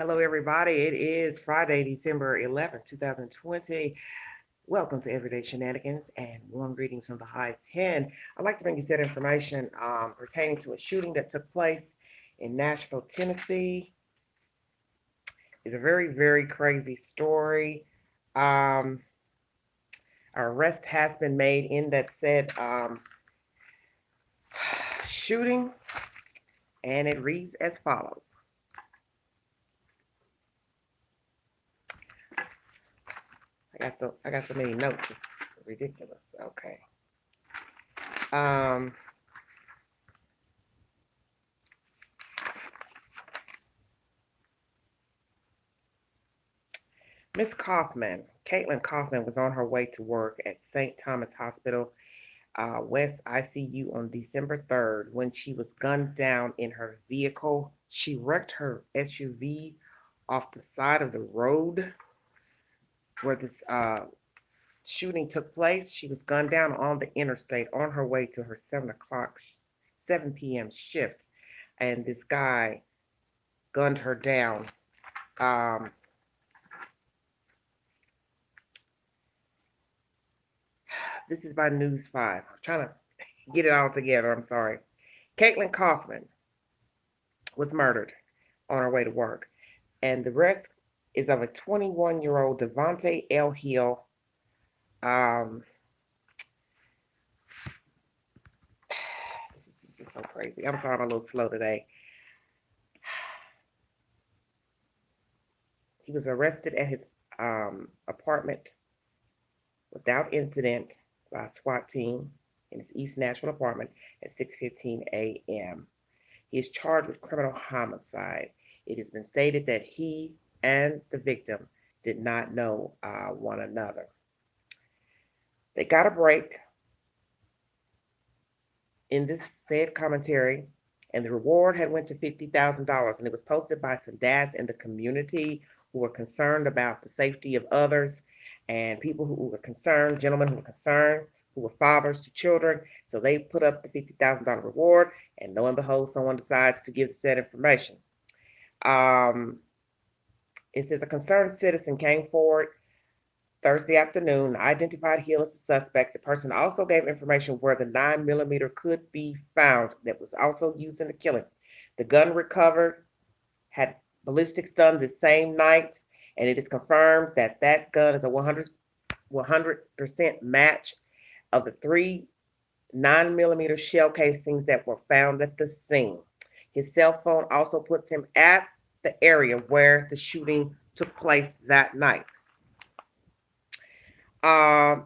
Hello, everybody. It is Friday, December 11th, 2020. Welcome to Everyday Shenanigans and warm greetings from the High 10. I'd like to bring you said information pertaining to a shooting that took place in Nashville, Tennessee. It's a very, very crazy story. Um, an arrest has been made in that said shooting, and it reads as follows. I got so many notes. It's ridiculous. Okay. Um, Miss Kaufman, Caitlin Kaufman, was on her way to work at St. Thomas Hospital West ICU on December 3rd when she was gunned down in her vehicle. She wrecked her SUV off the side of the road where this shooting took place. She was gunned down on the interstate on her way to her 7 p.m. shift, and this guy gunned her down. Um, this is by News 5. I'm trying to get it all together. I'm sorry. Caitlin Kaufman was murdered on her way to work, and the rest is of a 21-year-old Devontae L. Hill. Um, this is so crazy. I'm sorry, I'm a little slow today. He was arrested at his apartment without incident by a SWAT team in his East Nashville apartment at 6:15 a.m. He is charged with criminal homicide. It has been stated that he and the victim did not know one another. They got a break in this said commentary, and the reward had went to $50,000, and it was posted by some dads in the community who were concerned about the safety of others and people who were concerned, gentlemen who were concerned, who were fathers to children. So they put up the $50,000 reward, and lo and behold, someone decides to give the said information. Um, it says a concerned citizen came forward Thursday afternoon, identified Hill as the suspect. The person also gave information where the 9mm could be found that was also used in the killing. The gun recovered had ballistics done the same night, and it is confirmed that that gun is a 100% match of the three 9mm shell casings that were found at the scene. His cell phone also puts him at the area where the shooting took place that night. Um,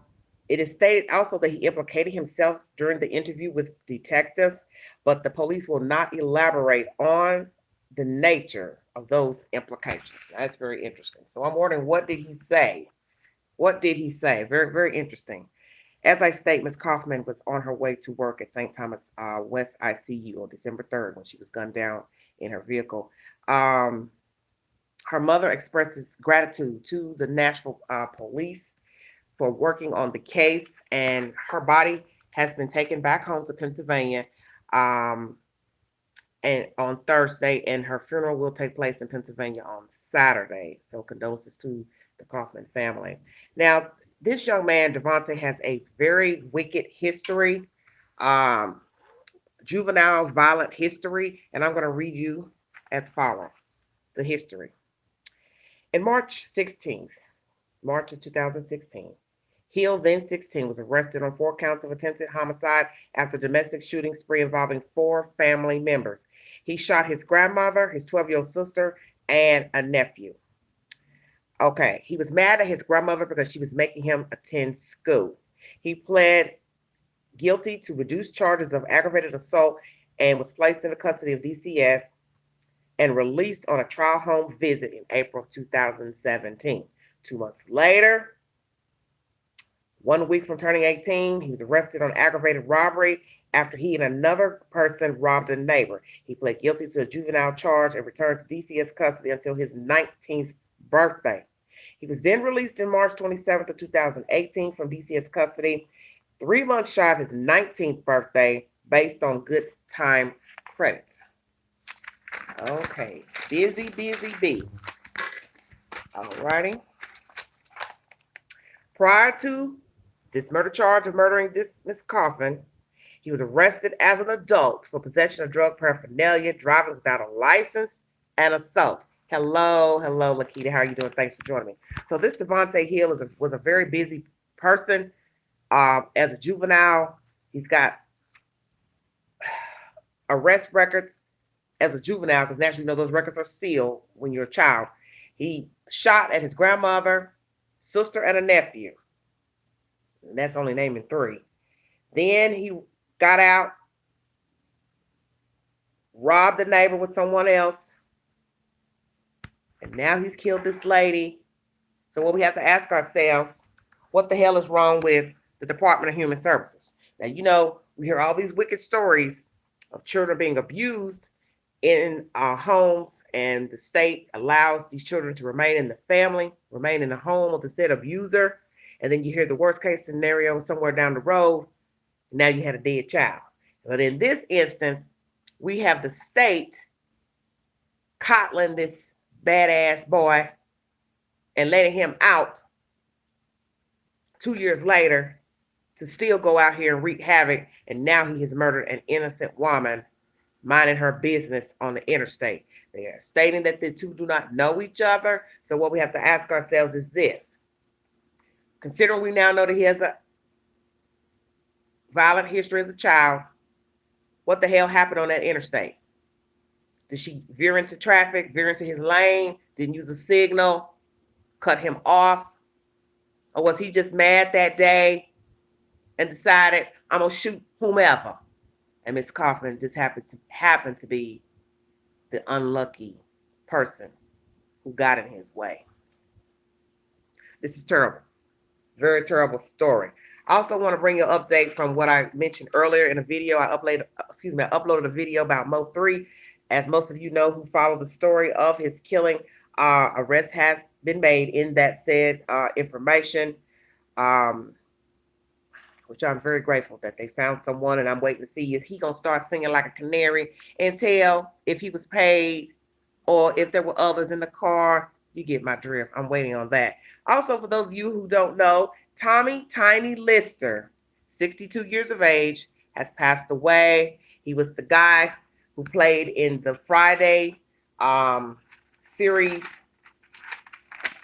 it is stated also that he implicated himself during the interview with detectives, but the police will not elaborate on the nature of those implications. That's very interesting. So I'm wondering, what did he say? What did he say? Very, very interesting. As I state, Ms. Kaufman was on her way to work at St. Thomas West ICU on December 3rd when she was gunned down in her vehicle. Um, Her mother expresses gratitude to the Nashville police for working on the case, and her body has been taken back home to Pennsylvania um, and on Thursday, and her funeral will take place in Pennsylvania on Saturday. So condolences to the Kaufman family. Now, this young man, Devontae, has a very wicked history, um, juvenile violent history, and I'm going to read you as follows the history. In March of 2016, Hill, then 16, was arrested on 4 counts of attempted homicide after a domestic shooting spree involving 4 family members. He shot his grandmother, his 12-year-old sister, and a nephew. Okay, he was mad at his grandmother because she was making him attend school. He pled guilty to reduced charges of aggravated assault and was placed in the custody of DCS and released on a trial home visit in April of 2017. 2 months later, 1 week from turning 18, he was arrested on aggravated robbery after he and another person robbed a neighbor. He pled guilty to a juvenile charge and returned to DCS custody until his 19th birthday. He was then released in March 27th of 2018 from DCS custody, 3 months shy of his 19th birthday, based on good time credits. Okay. Busy, busy bee. Alrighty. Prior to this murder charge of murdering this Miss Coffin, he was arrested as an adult for possession of drug paraphernalia, driving without a license, and assault. Hello, hello, Lakita. How are you doing? Thanks for joining me. So this Devontae Hill was a very busy person. As a juvenile, he's got arrest records as a juvenile, because naturally, you know, those records are sealed when you're a child. He shot at his grandmother, sister, and a nephew. And that's only naming three. Then he got out, robbed a neighbor with someone else, and now he's killed this lady. So what we have to ask ourselves, what the hell is wrong with the Department of Human Services? Now, you know, we hear all these wicked stories of children being abused in homes, and the state allows these children to remain in the family, remain in the home of the said abuser. And then you hear the worst case scenario somewhere down the road. Now you had a dead child. But in this instance, we have the state coddling this badass boy and letting him out 2 years later to still go out here and wreak havoc. And now he has murdered an innocent woman minding her business on the interstate. They are stating that the two do not know each other. So what we have to ask ourselves is this. Considering we now know that he has a violent history as a child, what the hell happened on that interstate? Did she veer into traffic, veer into his lane, didn't use a signal, cut him off? Or was he just mad that day and decided, I'm going to shoot whomever? And Miss Coffin just happened to be the unlucky person who got in his way. This is terrible. Very terrible story. I also want to bring you an update from what I mentioned earlier in a video. I uploaded a video about Mo 3. As most of you know who follow the story of his killing, arrest has been made in that said information, which I'm very grateful that they found someone, and I'm waiting to see if he going to start singing like a canary and tell if he was paid or if there were others in the car. You get my drift. I'm waiting on that. Also, for those of you who don't know, Tommy Tiny Lister, 62 years of age, has passed away. He was the guy who played in the Friday series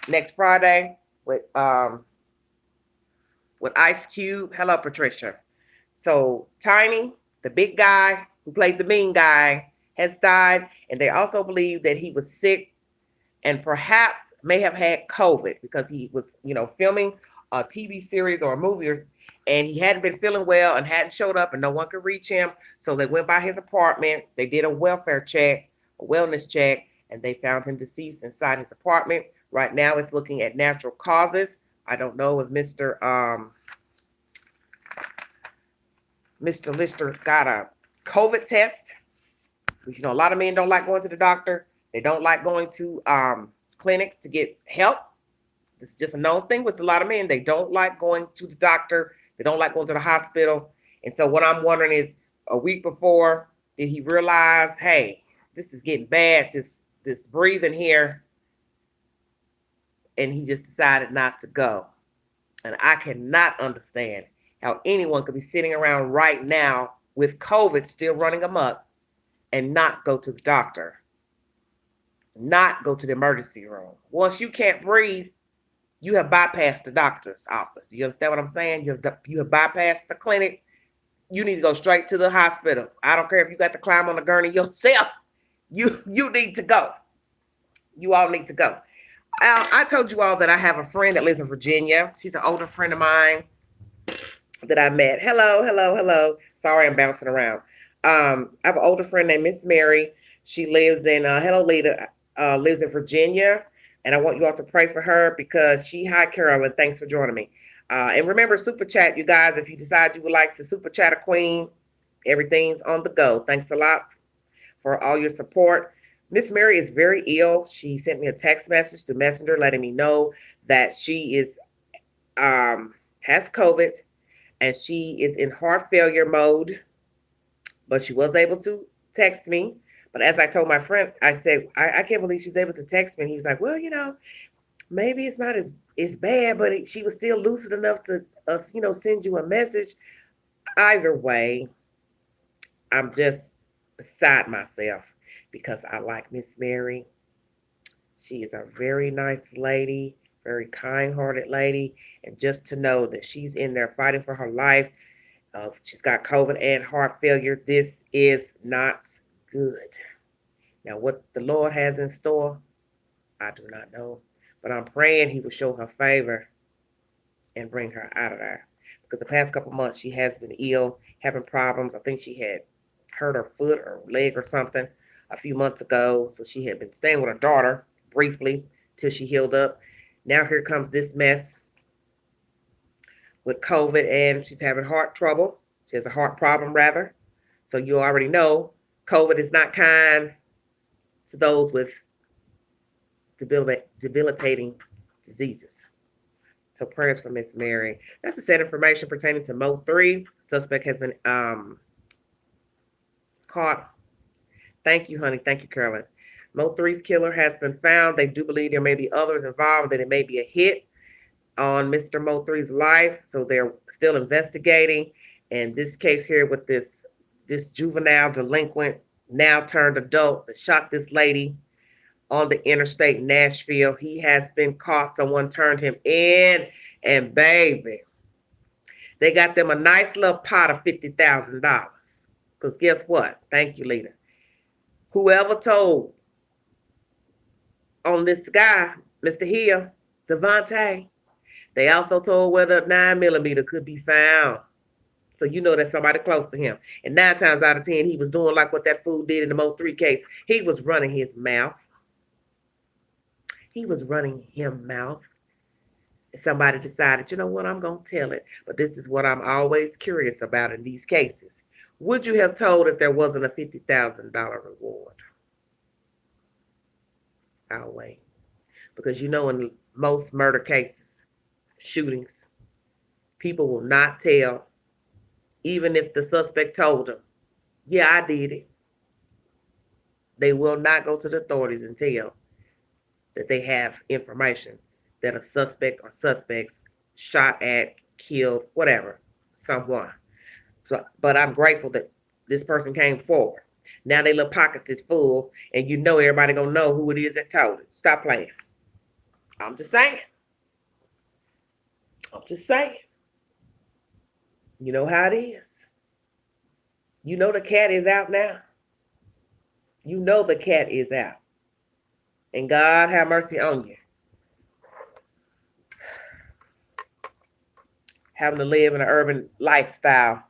next Friday with Ice Cube. Hello, Patricia. So Tiny, the big guy who played the mean guy, has died, and they also believe that he was sick and perhaps may have had COVID because he was, filming a TV series or a movie, and he hadn't been feeling well and hadn't showed up, and no one could reach him. So they went by his apartment. They did a welfare check, a wellness check, and they found him deceased inside his apartment. Right now, it's looking at natural causes. I don't know if Mr. Lister got a COVID test. A lot of men don't like going to the doctor. They don't like going to clinics to get help. It's just a known thing with a lot of men. They don't like going to the doctor. They don't like going to the hospital. And so what I'm wondering is, a week before, did he realize, hey, this is getting bad, this breathing here, and he just decided not to go? And I cannot understand how anyone could be sitting around right now with COVID still running amok and not go to the doctor, not go to the emergency room. Once you can't breathe, you have bypassed the doctor's office. You understand what I'm saying? You have bypassed the clinic. You need to go straight to the hospital. I don't care if you got to climb on the gurney yourself. You need to go. You all need to go. I told you all that I have a friend that lives in Virginia. She's an older friend of mine that I met. Hello. Sorry, I'm bouncing around. I have an older friend named Miss Mary. She lives in lives in Virginia, and I want you all to pray for her because hi, Carolyn. Thanks for joining me. And remember, super chat, you guys. If you decide you would like to super chat a queen, everything's on the go. Thanks a lot for all your support. Miss Mary is very ill. She sent me a text message through Messenger letting me know that she is has COVID and she is in heart failure mode. But she was able to text me. But as I told my friend, I said, I can't believe she's able to text me. And he was like, well, maybe it's not as bad, but she was still lucid enough to, send you a message. Either way, I'm just beside myself because I like Miss Mary. She is a very nice lady, very kind-hearted lady, and just to know that she's in there fighting for her life. She's got COVID and heart failure. This is not good. Now, what the Lord has in store, I do not know. But I'm praying He will show her favor and bring her out of there. Because the past couple months, she has been ill, having problems. I think she had hurt her foot or leg or something a few months ago. So she had been staying with her daughter briefly till she healed up. Now here comes this mess with COVID, and she's having heart trouble. She has a heart problem, rather. So you already know COVID is not kind to those with debilitating diseases. So prayers for Miss Mary. That's the sad information pertaining to Mo 3. Suspect has been caught. Thank you, honey. Thank you, Carolyn. Mo 3's killer has been found. They do believe there may be others involved, that it may be a hit on Mr. Mo 3's life. So they're still investigating. And this case here with this juvenile delinquent, now turned adult, that shot this lady on the interstate in Nashville. He has been caught. Someone turned him in, and baby, they got them a nice little pot of $50,000. Because guess what? Thank you, Lita. Whoever told on this guy, Mr. Hill, Devontae, they also told whether a 9mm could be found. So you know that's somebody close to him. And 9 times out of 10, he was doing like what that fool did in the Mo 3 case. He was running his mouth. He was running his mouth. And somebody decided, you know what, I'm going to tell it. But this is what I'm always curious about in these cases. Would you have told if there wasn't a $50,000 reward? I'll wait. Because in most murder cases, shootings, people will not tell, even if the suspect told them, yeah, I did it. They will not go to the authorities and tell that they have information that a suspect or suspects shot at, killed, whatever, someone. So, but I'm grateful that this person came forward. Now their little pockets is full, and everybody gonna know who it is that told it. Stop playing. I'm just saying. You know how it is. The cat is out now. The cat is out. And God have mercy on you. Having to live in an urban lifestyle.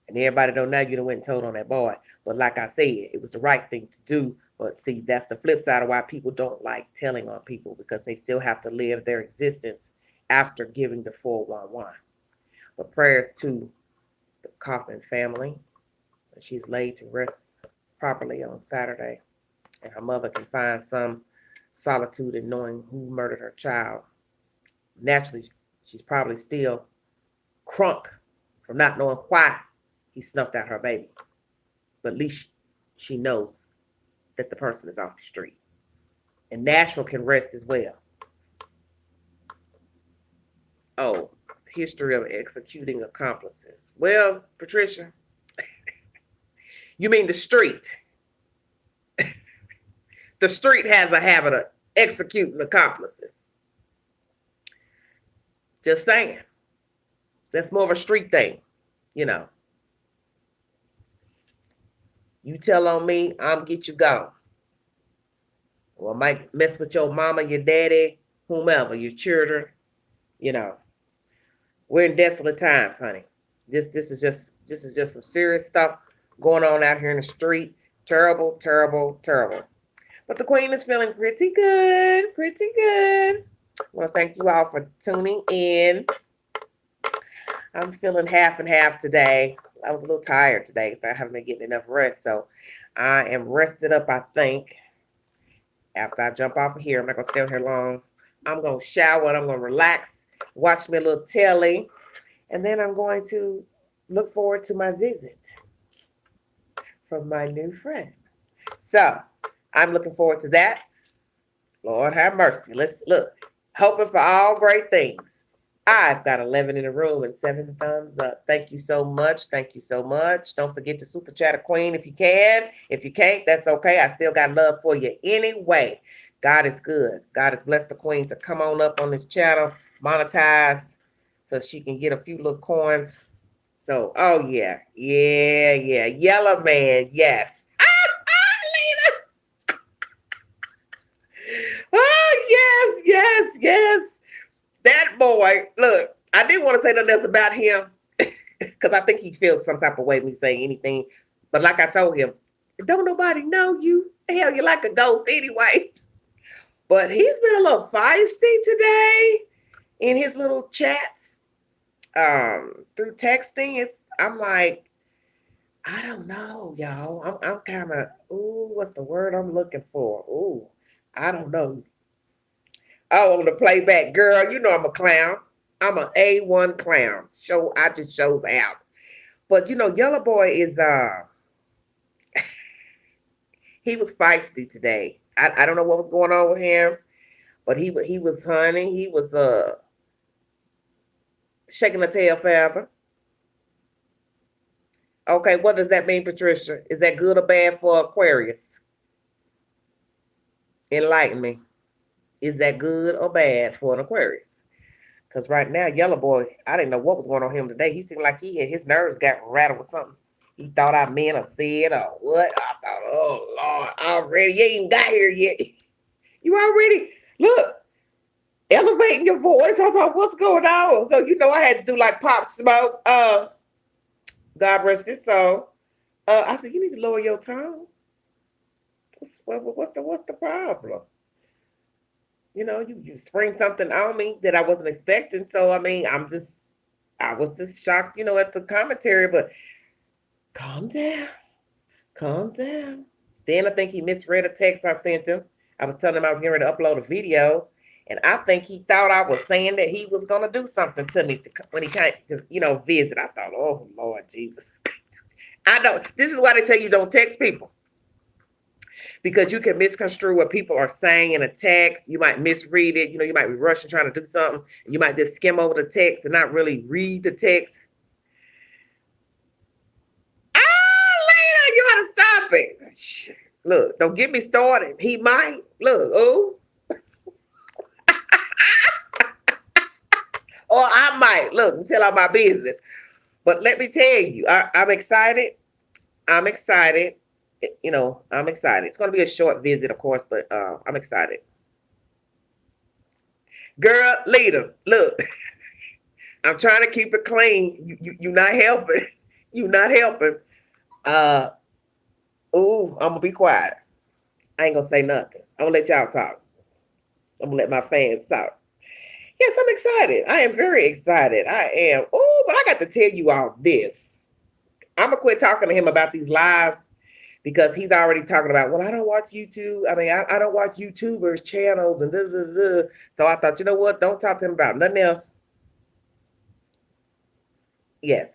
And everybody don't know you done went and told on that boy. But like I said, it was the right thing to do. But see, that's the flip side of why people don't like telling on people, because they still have to live their existence after giving the 411. But prayers to the Kaufman family. She's laid to rest properly on Saturday. And her mother can find some solitude in knowing who murdered her child. Naturally, she's probably still crunk from not knowing why he snuffed out her baby. But at least she knows that the person is off the street. And Nashville can rest as well. Oh, history of executing accomplices. Well, Patricia, you mean the street. The street has a habit of executing accomplices. Just saying. That's more of a street thing, You tell on me, I'm get you gone. Or I might mess with your mama, your daddy, whomever, your children. We're in desolate times, honey. This is just some serious stuff going on out here in the street. Terrible, terrible, terrible. But the queen is feeling pretty good, pretty good. I want to thank you all for tuning in. I'm feeling half and half today. I was a little tired today because I haven't been getting enough rest. So I am rested up, I think. After I jump off of here, I'm not going to stay on here long. I'm going to shower and I'm going to relax, watch me a little telly, and then I'm going to look forward to my visit from my new friend. So I'm looking forward to that. Lord have mercy. Let's look. Hoping for all great things. I've got 11 in the room and 7 thumbs up. Thank you so much. Thank you so much. Don't forget to super chat a queen if you can. If you can't, that's okay. I still got love for you anyway. God is good. God has blessed the queen to come on up on this channel, monetize, so she can get a few little coins. So, oh yeah, yeah. Yellow man, yes. Oh, yes. That boy, look, I didn't want to say nothing else about him because I think he feels some type of way when me saying anything. But like I told him, don't nobody know you. Hell, you're like a ghost anyway. But he's been a little feisty today in his little chats through texting. I'm like, I don't know, y'all. I'm kind of, what's the word I'm looking for? I don't know. Oh, on the playback, girl, you know I'm a clown. I'm an A1 clown. I just shows out. But you know, Yellow Boy is he was feisty today. I don't know what was going on with him, but he was honey. He was shaking the tail feather. Okay, what does that mean, Patricia? Is that good or bad for Aquarius? Enlighten me. Is that good or bad for an Aquarius? Because right now, Yellow Boy, I didn't know what was going on with him today. He seemed like his nerves got rattled with something. He thought I meant or said or what. I thought, oh Lord, already you ain't even got here yet. You already look elevating your voice. I thought, what's going on? So you know, I had to do like Pop Smoke. God rest his soul. I said, you need to lower your tone. What's the problem? You know, you spring something on me that I wasn't expecting. So I mean, I was just shocked, you know, at the commentary, but calm down. Calm down. Then I think he misread a text I sent him. I was telling him I was getting ready to upload a video, and I think he thought I was saying that he was gonna do something to me when he came to, you know, visit. I thought, oh Lord Jesus. I don't. This is why they tell you don't text people, because you can misconstrue what people are saying in a text. You might misread it. You know, you might be rushing trying to do something, and you might just skim over the text and not really read the text. You gotta stop it. Look, don't get me started. He might. Look, or I might. Look, and tell all my business. But let me tell you, I'm excited. I'm excited. You know, I'm excited. It's going to be a short visit, of course, but I'm excited. Girl, leader, look, I'm trying to keep it clean. You're not helping. You're not helping. I'm going to be quiet. I ain't going to say nothing. I'm going to let y'all talk. I'm going to let my fans talk. Yes, I'm excited. I am very excited. I am. But I got to tell you all this. I'm going to quit talking to him about these lives because he's already talking about, well, I don't watch YouTube. I mean, I don't watch YouTubers' channels and da. So I thought, you know what? Don't talk to him about nothing else. Yes.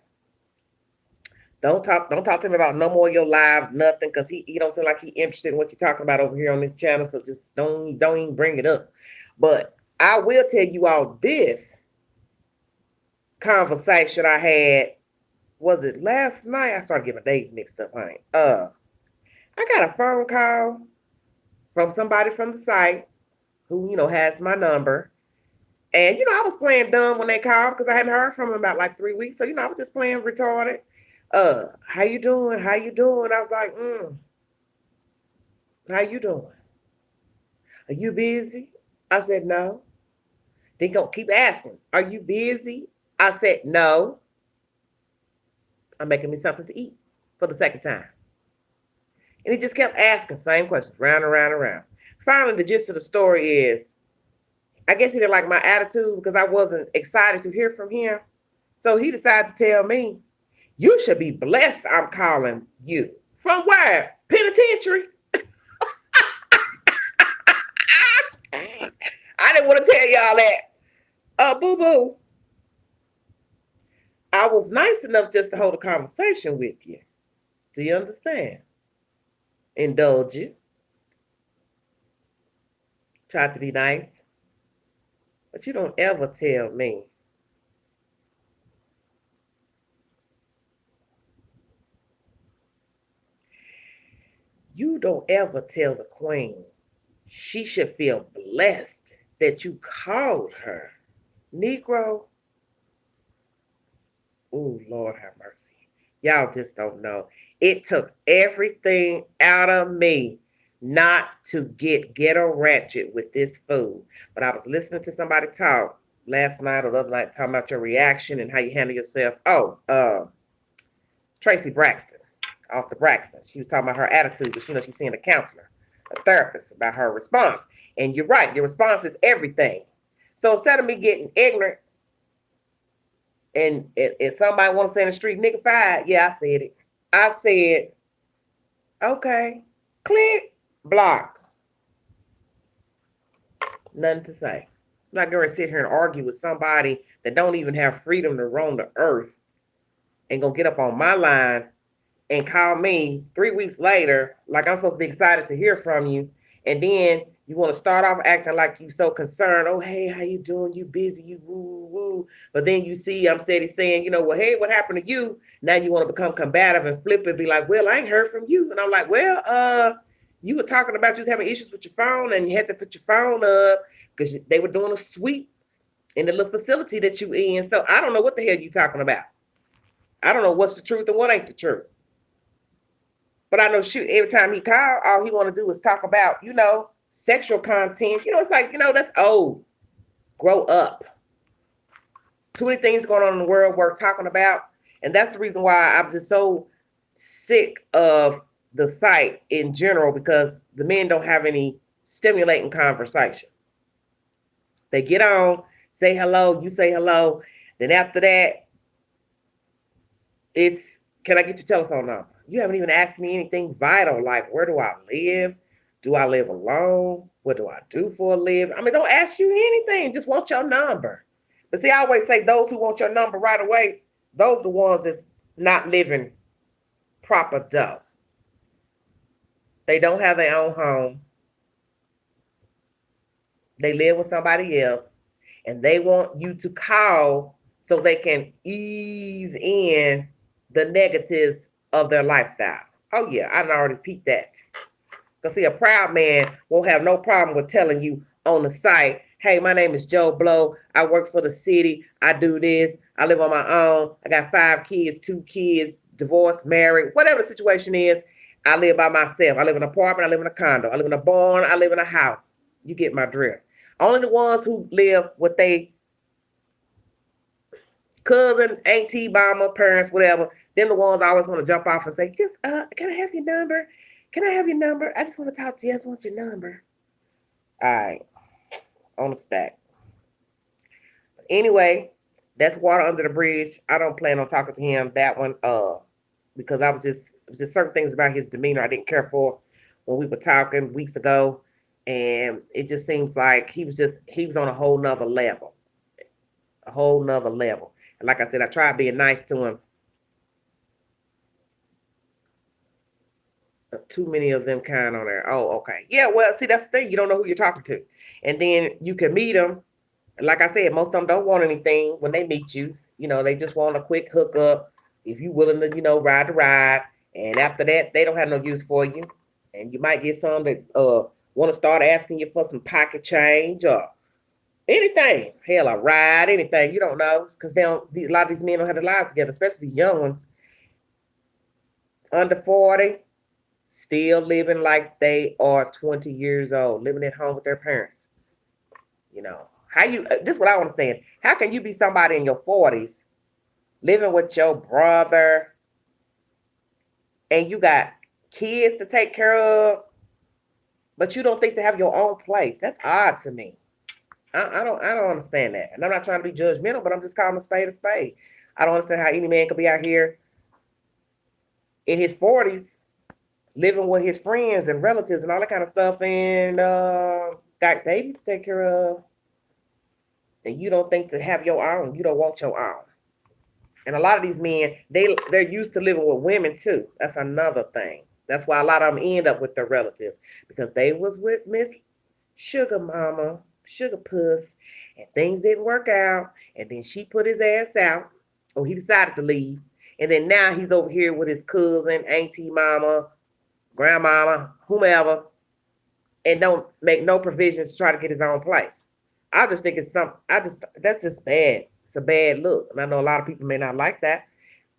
Don't talk to him about no more of your lives, nothing, because he don't seem like he's interested in what you're talking about over here on this channel. So just don't even bring it up. But I will tell you all this conversation I had. Was it last night? I started getting my days mixed up, honey. I got a phone call from somebody from the site who, you know, has my number. And, you know, I was playing dumb when they called because I hadn't heard from them about like 3 weeks. So, you know, I was just playing retarded. How you doing? How you doing? I was like, how you doing? Are you busy? I said, no. They gonna keep asking, are you busy? I said, no. I'm making me something to eat for the second time. And he just kept asking same questions, round and round and round. Finally, the gist of the story is, I guess he didn't like my attitude because I wasn't excited to hear from him. So he decided to tell me, you should be blessed I'm calling you. From where? Penitentiary. I didn't want to tell y'all that. Boo-boo. I was nice enough just to hold a conversation with you. Do you understand? indulge you, try to be nice, but you don't ever tell me. You don't ever tell the queen she should feel blessed that you called her. Negro, oh, Lord have mercy. Y'all just don't know. It took everything out of me not to get ghetto ratchet with this food. But I was listening to somebody talk last night or the other night talking about your reaction and how you handle yourself. Oh, Tracy Braxton, off the Braxton. She was talking about her attitude, but she's seeing a counselor, a therapist about her response. And you're right, your response is everything. So instead of me getting ignorant and if somebody wants to say in the street, nigga fired, yeah, I said it. I said, okay, click, block. Nothing to say. I'm not going to sit here and argue with somebody that don't even have freedom to roam the earth and go get up on my line and call me 3 weeks later like I'm supposed to be excited to hear from you. And then you want to start off acting like you so concerned. Oh, hey, how you doing? You busy? You woo woo. But then you see I'm steady saying, well, hey, what happened to you? Now you want to become combative and flip it, be like, well, I ain't heard from you. And I'm like, well, you were talking about you was having issues with your phone and you had to put your phone up because they were doing a sweep in the little facility that you in. So I don't know what the hell you talking about. I don't know what's the truth and what ain't the truth. But I know, shoot, every time he called, all he want to do is talk about, sexual content. It's like, that's old. Grow up. Too many things going on in the world worth talking about. And that's the reason why I'm just so sick of the site in general, because the men don't have any stimulating conversation. They get on, say hello, you say hello. Then after that, it's, can I get your telephone number? You haven't even asked me anything vital, like where do I live? Do I live alone? What do I do for a living? I mean, don't ask you anything. Just want your number. But see, I always say those who want your number right away, those are the ones that's not living proper dough. They don't have their own home. They live with somebody else. And they want you to call so they can ease in the negatives of their lifestyle. Oh, yeah, I already peeped that. Because, see, a proud man won't have no problem with telling you on the site, hey, my name is Joe Blow. I work for the city. I do this. I live on my own. I got 5 kids, 2 kids, divorced, married, whatever the situation is. I live by myself. I live in an apartment. I live in a condo. I live in a barn. I live in a house. You get my drift. Only the ones who live with they cousin, auntie, mama, parents, whatever, then the ones I always want to jump off and say, just, can I have your number? Can I have your number? I just want to talk to you. I just want your number. All right. On the stack. Anyway, that's water under the bridge. I don't plan on talking to him that one, because I was just certain things about his demeanor I didn't care for when we were talking weeks ago. And it just seems like he was on a whole nother level. A whole nother level. And like I said, I tried being nice to him. Too many of them kind on there. Oh, okay. Yeah, well, see, that's the thing. You don't know who you're talking to. And then you can meet them. Like I said, most of them don't want anything when they meet you. They just want a quick hookup. If you're willing to, ride the ride. And after that, they don't have no use for you. And you might get some that want to start asking you for some pocket change or anything. Hell, a ride, anything. You don't know. Because a lot of these men don't have their lives together, especially the young ones. Under 40. Still living like they are 20 years old, living at home with their parents. This is what I want to say. How can you be somebody in your 40s, living with your brother, and you got kids to take care of, but you don't think to have your own place? That's odd to me. I don't understand that. And I'm not trying to be judgmental, but I'm just calling a spade a spade. I don't understand how any man could be out here in his 40s, living with his friends and relatives and all that kind of stuff, and got babies to take care of, and you don't think to have your own. You don't want your own. And a lot of these men, they're used to living with women too. That's another thing. That's why a lot of them end up with their relatives because they was with Miss Sugar Mama, Sugar Puss, and things didn't work out. And then she put his ass out, or he decided to leave. And then now he's over here with his cousin, auntie mama, grandmama, whomever, and don't make no provisions to try to get his own place. I just think it's some. I just that's just bad. It's a bad look, and I know a lot of people may not like that.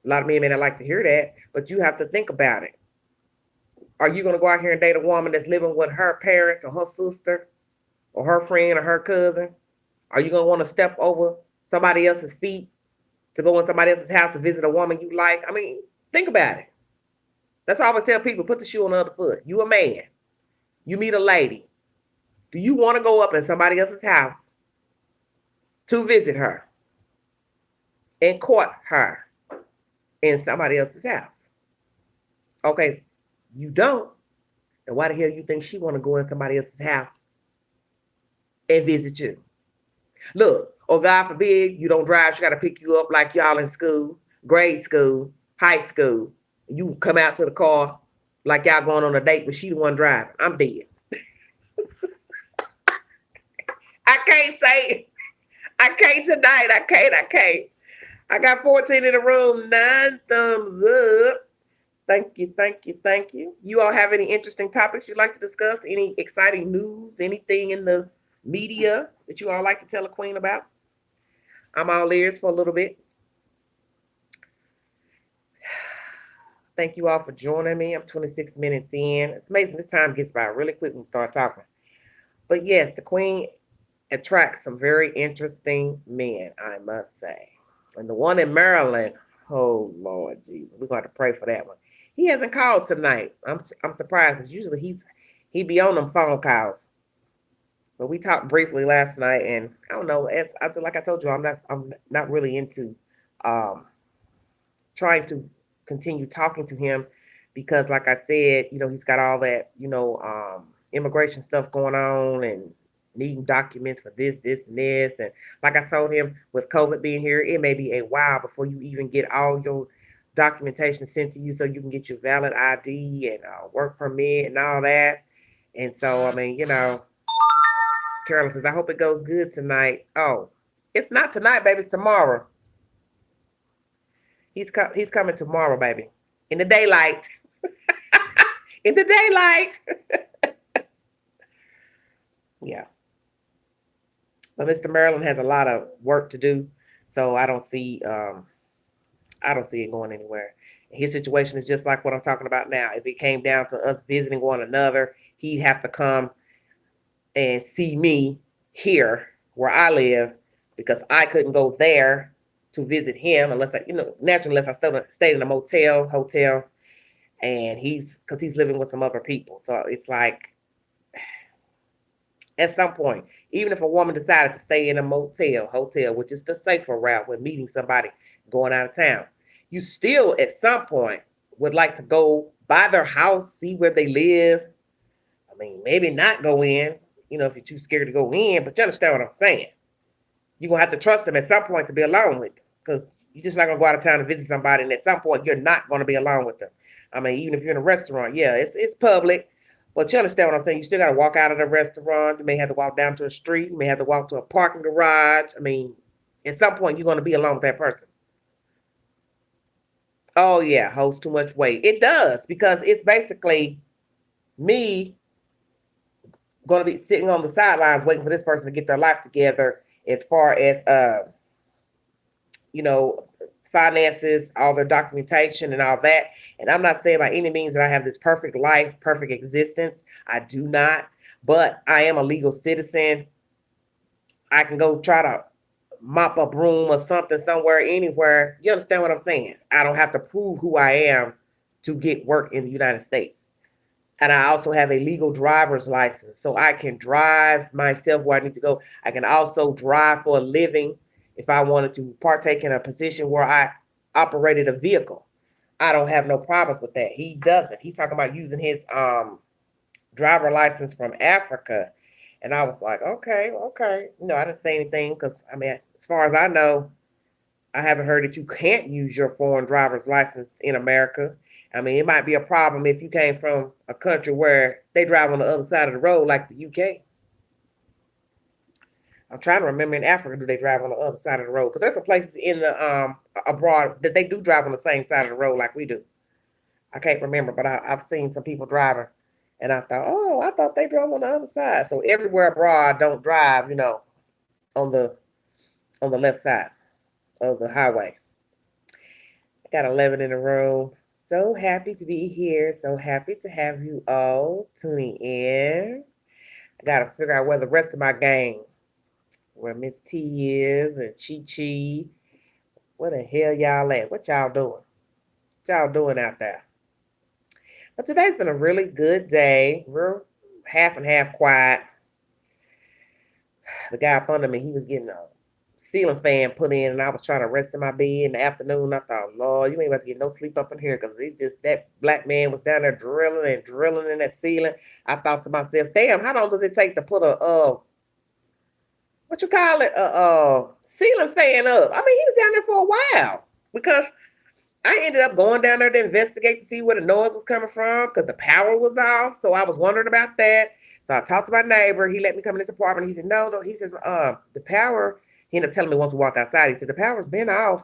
A lot of men may not like to hear that, but you have to think about it. Are you going to go out here and date a woman that's living with her parents or her sister or her friend or her cousin? Are you going to want to step over somebody else's feet to go in somebody else's house to visit a woman you like? I mean, think about it. That's why I always tell people, put the shoe on the other foot. You a man. You meet a lady. Do you want to go up in somebody else's house to visit her and court her in somebody else's house? Okay, you don't. And why the hell you think she want to go in somebody else's house and visit you? Look, or God forbid, you don't drive, she got to pick you up like y'all in school, grade school, high school. You come out to the car like y'all going on a date, but she the one driving. I'm dead. I can't say it. I can't tonight. I can't. I got 14 in the room, 9 thumbs up. Thank you. You all have any interesting topics you'd like to discuss? Any exciting news? Anything in the media that you all like to tell a queen about? I'm all ears for a little bit. Thank you all for joining me. I'm 26 minutes in. It's amazing this time gets by really quick when we start talking. But yes, the queen attracts some very interesting men, I must say. And the one in Maryland, oh Lord Jesus, we're going to pray for that one. He hasn't called tonight. I'm surprised because usually he be on them phone calls. But we talked briefly last night, and I don't know. Like I told you, I'm not really into trying to continue talking to him because, like I said, he's got all that immigration stuff going on and needing documents for this, and this. And like I told him, with COVID being here, it may be a while before you even get all your documentation sent to you so you can get your valid ID and work permit and all that. And so, I mean, Carolyn says, I hope it goes good tonight. Oh, it's not tonight, baby. It's tomorrow. He's coming tomorrow, baby. In the daylight. In the daylight. Yeah. But Mr. Maryland has a lot of work to do, so I don't see it going anywhere. His situation is just like what I'm talking about now. If it came down to us visiting one another, he'd have to come and see me here where I live because I couldn't go there to visit him unless naturally unless I stayed in a hotel, and he's living with some other people. So it's like at some point, even if a woman decided to stay in a hotel, which is the safer route when meeting somebody going out of town, you still at some point would like to go by their house, see where they live. I mean, maybe not go in, if you're too scared to go in, but you understand what I'm saying. You're going to have to trust them at some point to be alone with them because you're just not going to go out of town and visit somebody, and at some point, you're not going to be alone with them. I mean, even if you're in a restaurant, yeah, it's public, but you understand what I'm saying. You still got to walk out of the restaurant. You may have to walk down to a street. You may have to walk to a parking garage. I mean, at some point, you're going to be alone with that person. Oh, yeah, holds too much weight. It does, because it's basically me going to be sitting on the sidelines waiting for this person to get their life together as far as, finances, all their documentation and all that. And I'm not saying by any means that I have this perfect life, perfect existence. I do not. But I am a legal citizen. I can go try to mop up room or something somewhere, anywhere. You understand what I'm saying? I don't have to prove who I am to get work in the United States. And I also have a legal driver's license, so I can drive myself where I need to go. I can also drive for a living if I wanted to partake in a position where I operated a vehicle. I don't have no problems with that. He doesn't. He's talking about using his driver license from Africa. And I was like, okay. I didn't say anything because, I mean, as far as I know, I haven't heard that you can't use your foreign driver's license in America. I mean, it might be a problem if you came from a country where they drive on the other side of the road, like the UK. I'm trying to remember in Africa, do they drive on the other side of the road? Because there's some places in the abroad that they do drive on the same side of the road like we do. I can't remember, but I've seen some people driving, and I thought, oh, I thought they drove on the other side. So everywhere abroad don't drive, on the left side of the highway. I got 11 in the room. So happy to be here. So happy to have you all tuning in. I got to figure out where the rest of my gang, where Miss T is and Chi Chi. Where the hell y'all at? What y'all doing? What y'all doing out there? But today's been a really good day. Real half and half quiet. The guy up under me, he was getting a ceiling fan put in, and I was trying to rest in my bed in the afternoon. I thought, Lord, you ain't about to get no sleep up in here because that black man was down there drilling and drilling in that ceiling. I thought to myself, damn, how long does it take to put a what you call it, ceiling fan up? I mean, he was down there for a while because I ended up going down there to investigate to see where the noise was coming from because the power was off. So I was wondering about that. So I talked to my neighbor. He let me come in his apartment. He said, no. He says, the power, he ended up telling me once we walked outside, he said, the power's been off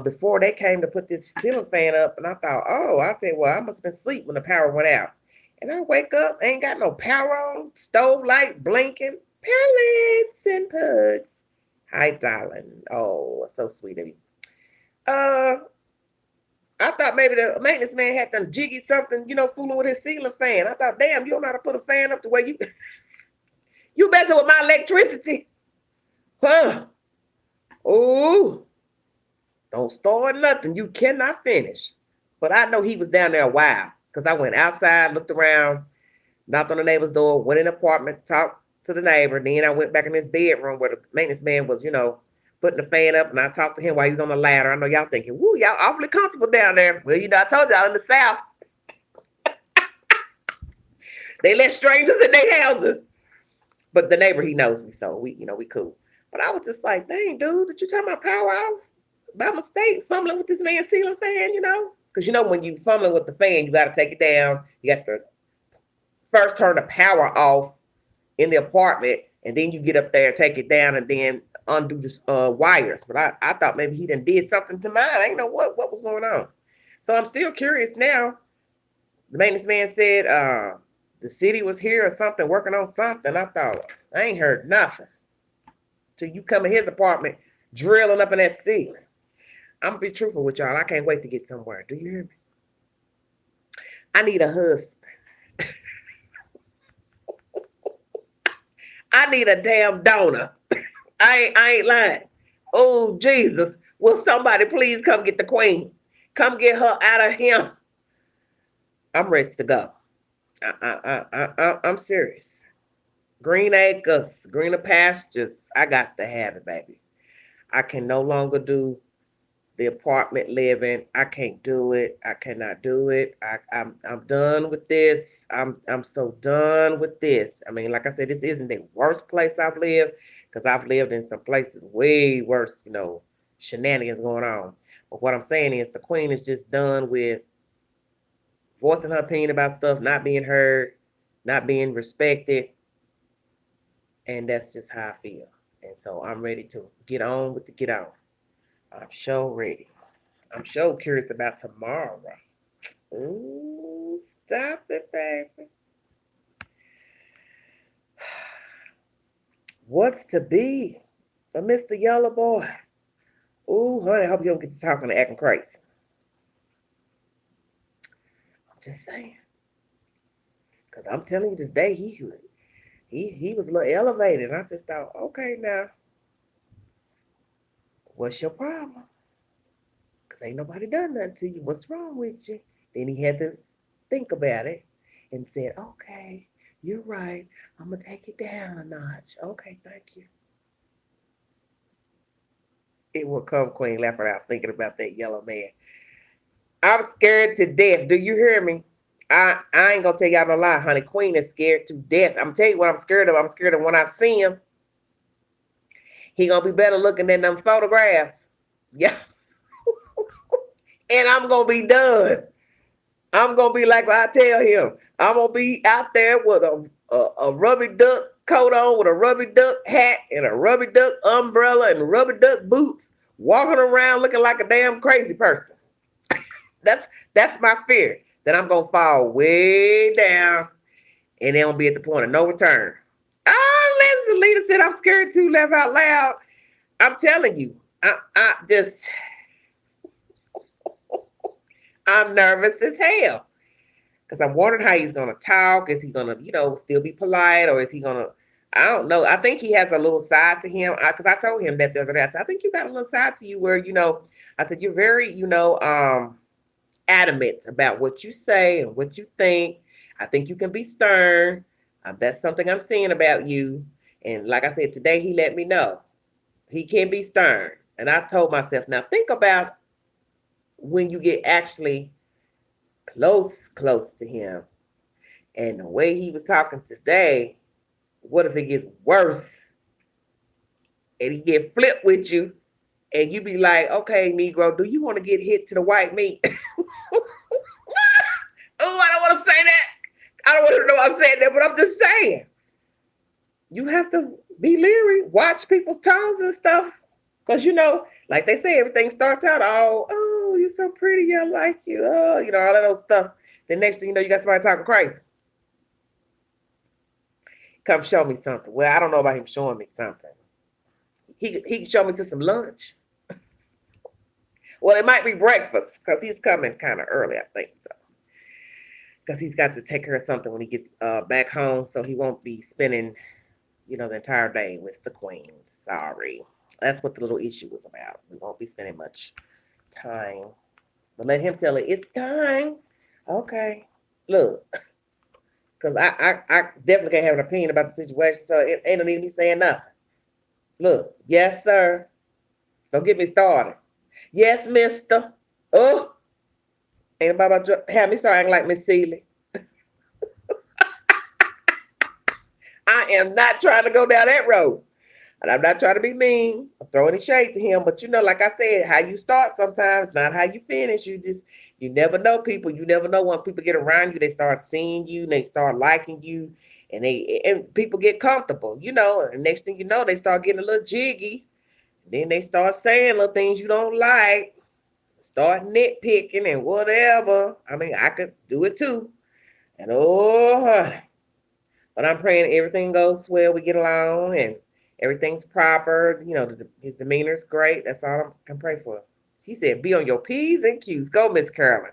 before they came to put this ceiling fan up. And I thought, oh, I said, well, I must have been asleep when the power went out. And I wake up, ain't got no power on, stove light blinking, pellets and puds. Hi, darling. Oh, so sweet of you. I thought maybe the maintenance man had done jiggy something, fooling with his ceiling fan. I thought, damn, you don't know how to put a fan up the way you messing with my electricity. Huh? Oh, don't start nothing. You cannot finish. But I know he was down there a while because I went outside, looked around, knocked on the neighbor's door, went in the apartment, talked to the neighbor. Then I went back in his bedroom where the maintenance man was, putting the fan up, and I talked to him while he was on the ladder. I know y'all thinking, woo, y'all awfully comfortable down there. Well, I told y'all in the South, they let strangers in their houses. But the neighbor, he knows me, so we cool. But I was just like, dang, dude, did you turn my power off by mistake, fumbling with this man's ceiling fan, Because when you fumbling with the fan, you got to take it down. You got to first turn the power off in the apartment, and then you get up there, take it down, and then undo the wires. But I thought maybe he done did something to mine. I didn't know what was going on. So I'm still curious now. The maintenance man said the city was here or something, working on something. I thought, I ain't heard nothing till you come in his apartment drilling up in that ceiling. I'm going to be truthful with y'all. I can't wait to get somewhere. Do you hear me? I need a husband. I need a damn donor. I ain't lying. Oh, Jesus. Will somebody please come get the queen? Come get her out of him. I'm ready to go. I'm serious. Green acres, greener pastures. I got to have it, baby. I can no longer do the apartment living. I can't do it. I cannot do it. I'm done with this. I'm so done with this. I mean, like I said, this isn't the worst place I've lived, because I've lived in some places way worse, shenanigans going on. But what I'm saying is the queen is just done with voicing her opinion about stuff, not being heard, not being respected. And that's just how I feel. And so I'm ready to get on with the get on. I'm so ready. I'm so curious about tomorrow. Ooh, stop it, baby. What's to be? Mr. Yellow Boy. Ooh, honey, I hope you don't get to talking and acting crazy. I'm just saying. Because I'm telling you, this day he was a little elevated. I just thought, okay, now, what's your problem? Because ain't nobody done nothing to you. What's wrong with you? Then he had to think about it and said, okay, you're right. I'm going to take it down a notch. Okay, thank you. It will come, Queen, laughing out thinking about that yellow man. I'm scared to death. Do you hear me? I ain't going to tell y'all no lie, honey. Queen is scared to death. I'm telling you what I'm scared of. I'm scared of when I see him. He going to be better looking than them photographs. Yeah. And I'm going to be done. I'm gonna be like I tell him. I'm gonna be out there with a rubber duck coat on, with a rubber duck hat and a rubber duck umbrella and rubber duck boots, walking around looking like a damn crazy person. That's that's my fear. That I'm gonna fall way down and then I'll be at the point of no return. Oh, listen, Lita said I'm scared to laugh out loud. I'm telling you, I just I'm nervous as hell. Because I'm wondering how he's gonna talk. Is he gonna, still be polite, or is he gonna? I don't know. I think he has a little side to him. Because I told him that the other day. I said, I think you got a little side to you where I said you're very adamant about what you say and what you think. I think you can be stern. That's something I'm seeing about you. And like I said today, he let me know he can be stern. And I told myself, now think about when you get actually close to him. And the way he was talking today, what if it gets worse and he get flipped with you and you be like, okay, Negro, do you want to get hit to the white meat? Oh, I don't want to say that. I don't want to know I'm saying that, but I'm just saying. You have to be leery, watch people's tones and stuff. Because, like they say, everything starts out, oh, you're so pretty, I like you, oh, all of those stuff. The next thing you know, you got somebody talking crazy. Come show me something. Well, I don't know about him showing me something. He can show me to some lunch. Well, it might be breakfast because he's coming kind of early, I think so. Because he's got to take care of something when he gets back home, so he won't be spending, the entire day with the queen. Sorry. That's what the little issue was about. We won't be spending much time. But let him tell it, it's time. Okay. Look. Because I definitely can't have an opinion about the situation, so it ain't no need me saying nothing. Look, yes, sir. Don't get me started. Yes, mister. Oh, ain't about to have me start acting like Miss Seeley. I am not trying to go down that road. And I'm not trying to be mean. I'm throwing the shade to him. But like I said, how you start sometimes, not how you finish. You never know people. You never know once people get around you, they start seeing you and they start liking you. And people get comfortable, and next thing you know, they start getting a little jiggy. Then they start saying little things you don't like, start nitpicking and whatever. I mean, I could do it too. And oh, honey. But I'm praying everything goes well. We get along and everything's proper. His demeanor's great. That's all I can pray for. She said, be on your P's and Q's. Go, Miss Carolyn.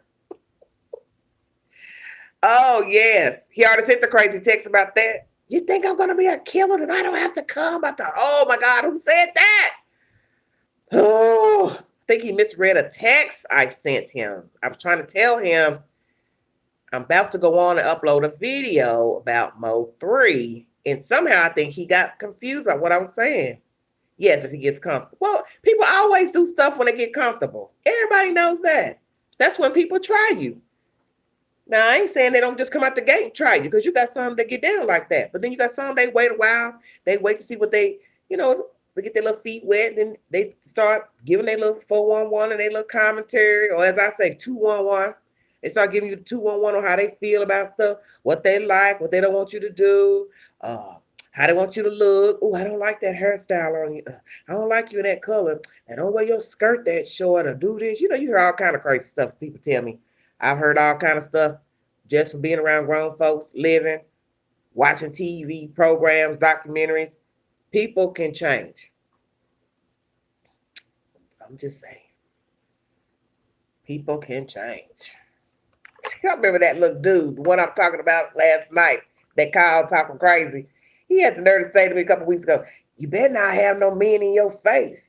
Oh, yes. He already sent the crazy text about that. You think I'm going to be a killer and I don't have to come? I thought, oh, my God, who said that? Oh, I think he misread a text I sent him. I was trying to tell him I'm about to go on and upload a video about Mode 3. And somehow I think he got confused about what I was saying. Yes, if he gets comfortable. Well, people always do stuff when they get comfortable. Everybody knows that. That's when people try you. Now, I ain't saying they don't just come out the gate and try you, because you got some that get down like that. But then you got some, they wait a while. They wait to see what they get their little feet wet. Then they start giving their little 411 and their little commentary. Or as I say, 211. They start giving you the 211 on how they feel about stuff, what they like, what they don't want you to do, how they want you to look. Oh, I don't like that hairstyle on you. I don't like you in that color. And don't wear your skirt that short or do this. You hear all kind of crazy stuff people tell me. I've heard all kind of stuff just from being around grown folks, living, watching TV programs, documentaries. People can change. I'm just saying. People can change. I remember that little dude, the one I'm talking about last night, that called talking crazy. He had the nerve to say to me a couple weeks ago, you better not have no men in your face.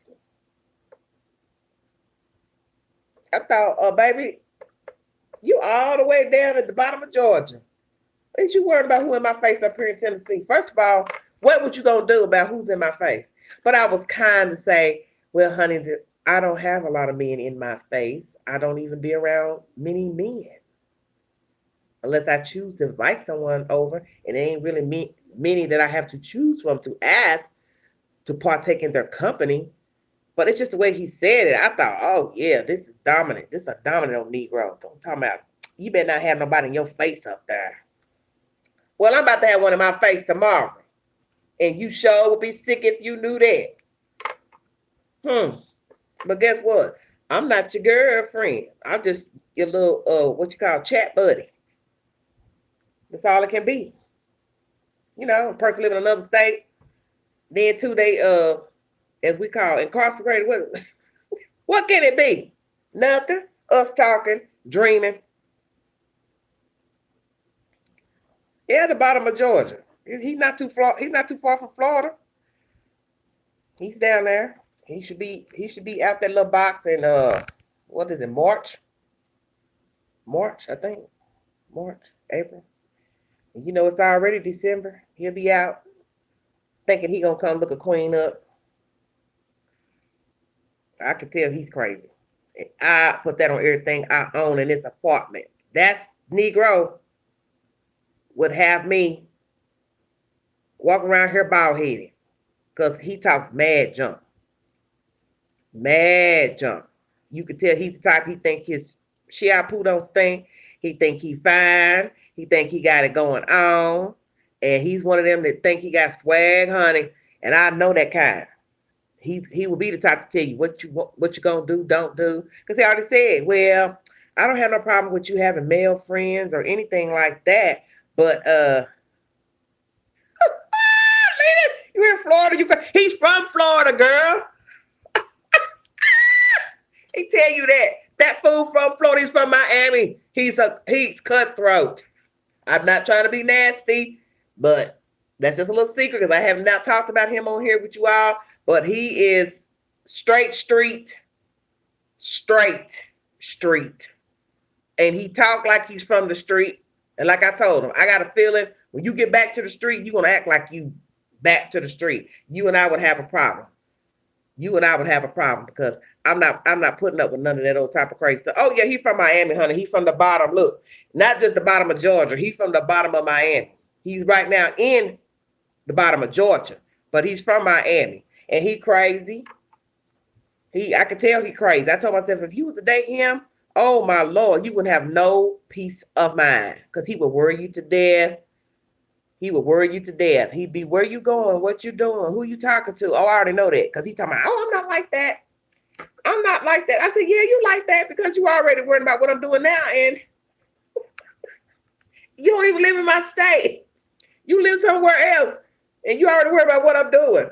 I thought, oh, baby, you all the way down at the bottom of Georgia. What is you worried about who in my face up here in Tennessee? First of all, what would you going to do about who's in my face? But I was kind to say, well, honey, I don't have a lot of men in my face. I don't even be around many men. Unless I choose to invite someone over, and it ain't really many that I have to choose from to ask to partake in their company. But it's just the way he said it. I thought, oh, yeah, this is dominant. This is a dominant Negro. I'm talking about You better not have nobody in your face up there. Well, I'm about to have one in my face tomorrow. And you sure would be sick if you knew that. But guess what? I'm not your girlfriend. I'm just your little what you call chat buddy. That's all it can be. You know, a person living in another state. Then too, they as we call incarcerated. What can it be? Nothing. Us talking, dreaming. Yeah, the bottom of Georgia. He's not too far. He's not too far from Florida. He's down there. He should be out that little box in what is it, March? March, I think. March, April. And you know it's already December. He'll be out thinking he gonna come look a queen up. I can tell he's crazy. And I put that on everything I own in this apartment. That Negro would have me walk around here bald headed because he talks mad junk. Mad junk. You can tell he's the type he think his shampoo don't stink. He think he fine. He think he got it going on. And he's one of them that think he got swag, honey. And I know that kind. He will be the type to tell you what you gonna do, don't do. Because he already said, well, I don't have no problem with you having male friends or anything like that. But you in Florida, he's from Florida, girl. He tell you that. That fool from Florida, he's from Miami. He's cutthroat. I'm not trying to be nasty, but that's just a little secret because I have not talked about him on here with you all. But he is straight street. And he talk like he's from the street. And like I told him, I got a feeling when you get back to the street, you're going to act like you back to the street. You and I would have a problem. Because I'm not putting up with none of that old type of crazy stuff. Oh, yeah, he's from Miami, honey. He's from the bottom. Look, not just the bottom of Georgia. He's from the bottom of Miami. He's right now in the bottom of Georgia, but he's from Miami. And he crazy. I could tell he crazy. I told myself, if you was to date him, oh, my Lord, you would have no peace of mind because he would worry you to death. He'd be, where you going? What you doing? Who you talking to? Oh, I already know that because he's talking about, oh, I'm not like that. I said, yeah, you like that because you already worried about what I'm doing now. And you don't even live in my state. You live somewhere else. And you already worried about what I'm doing.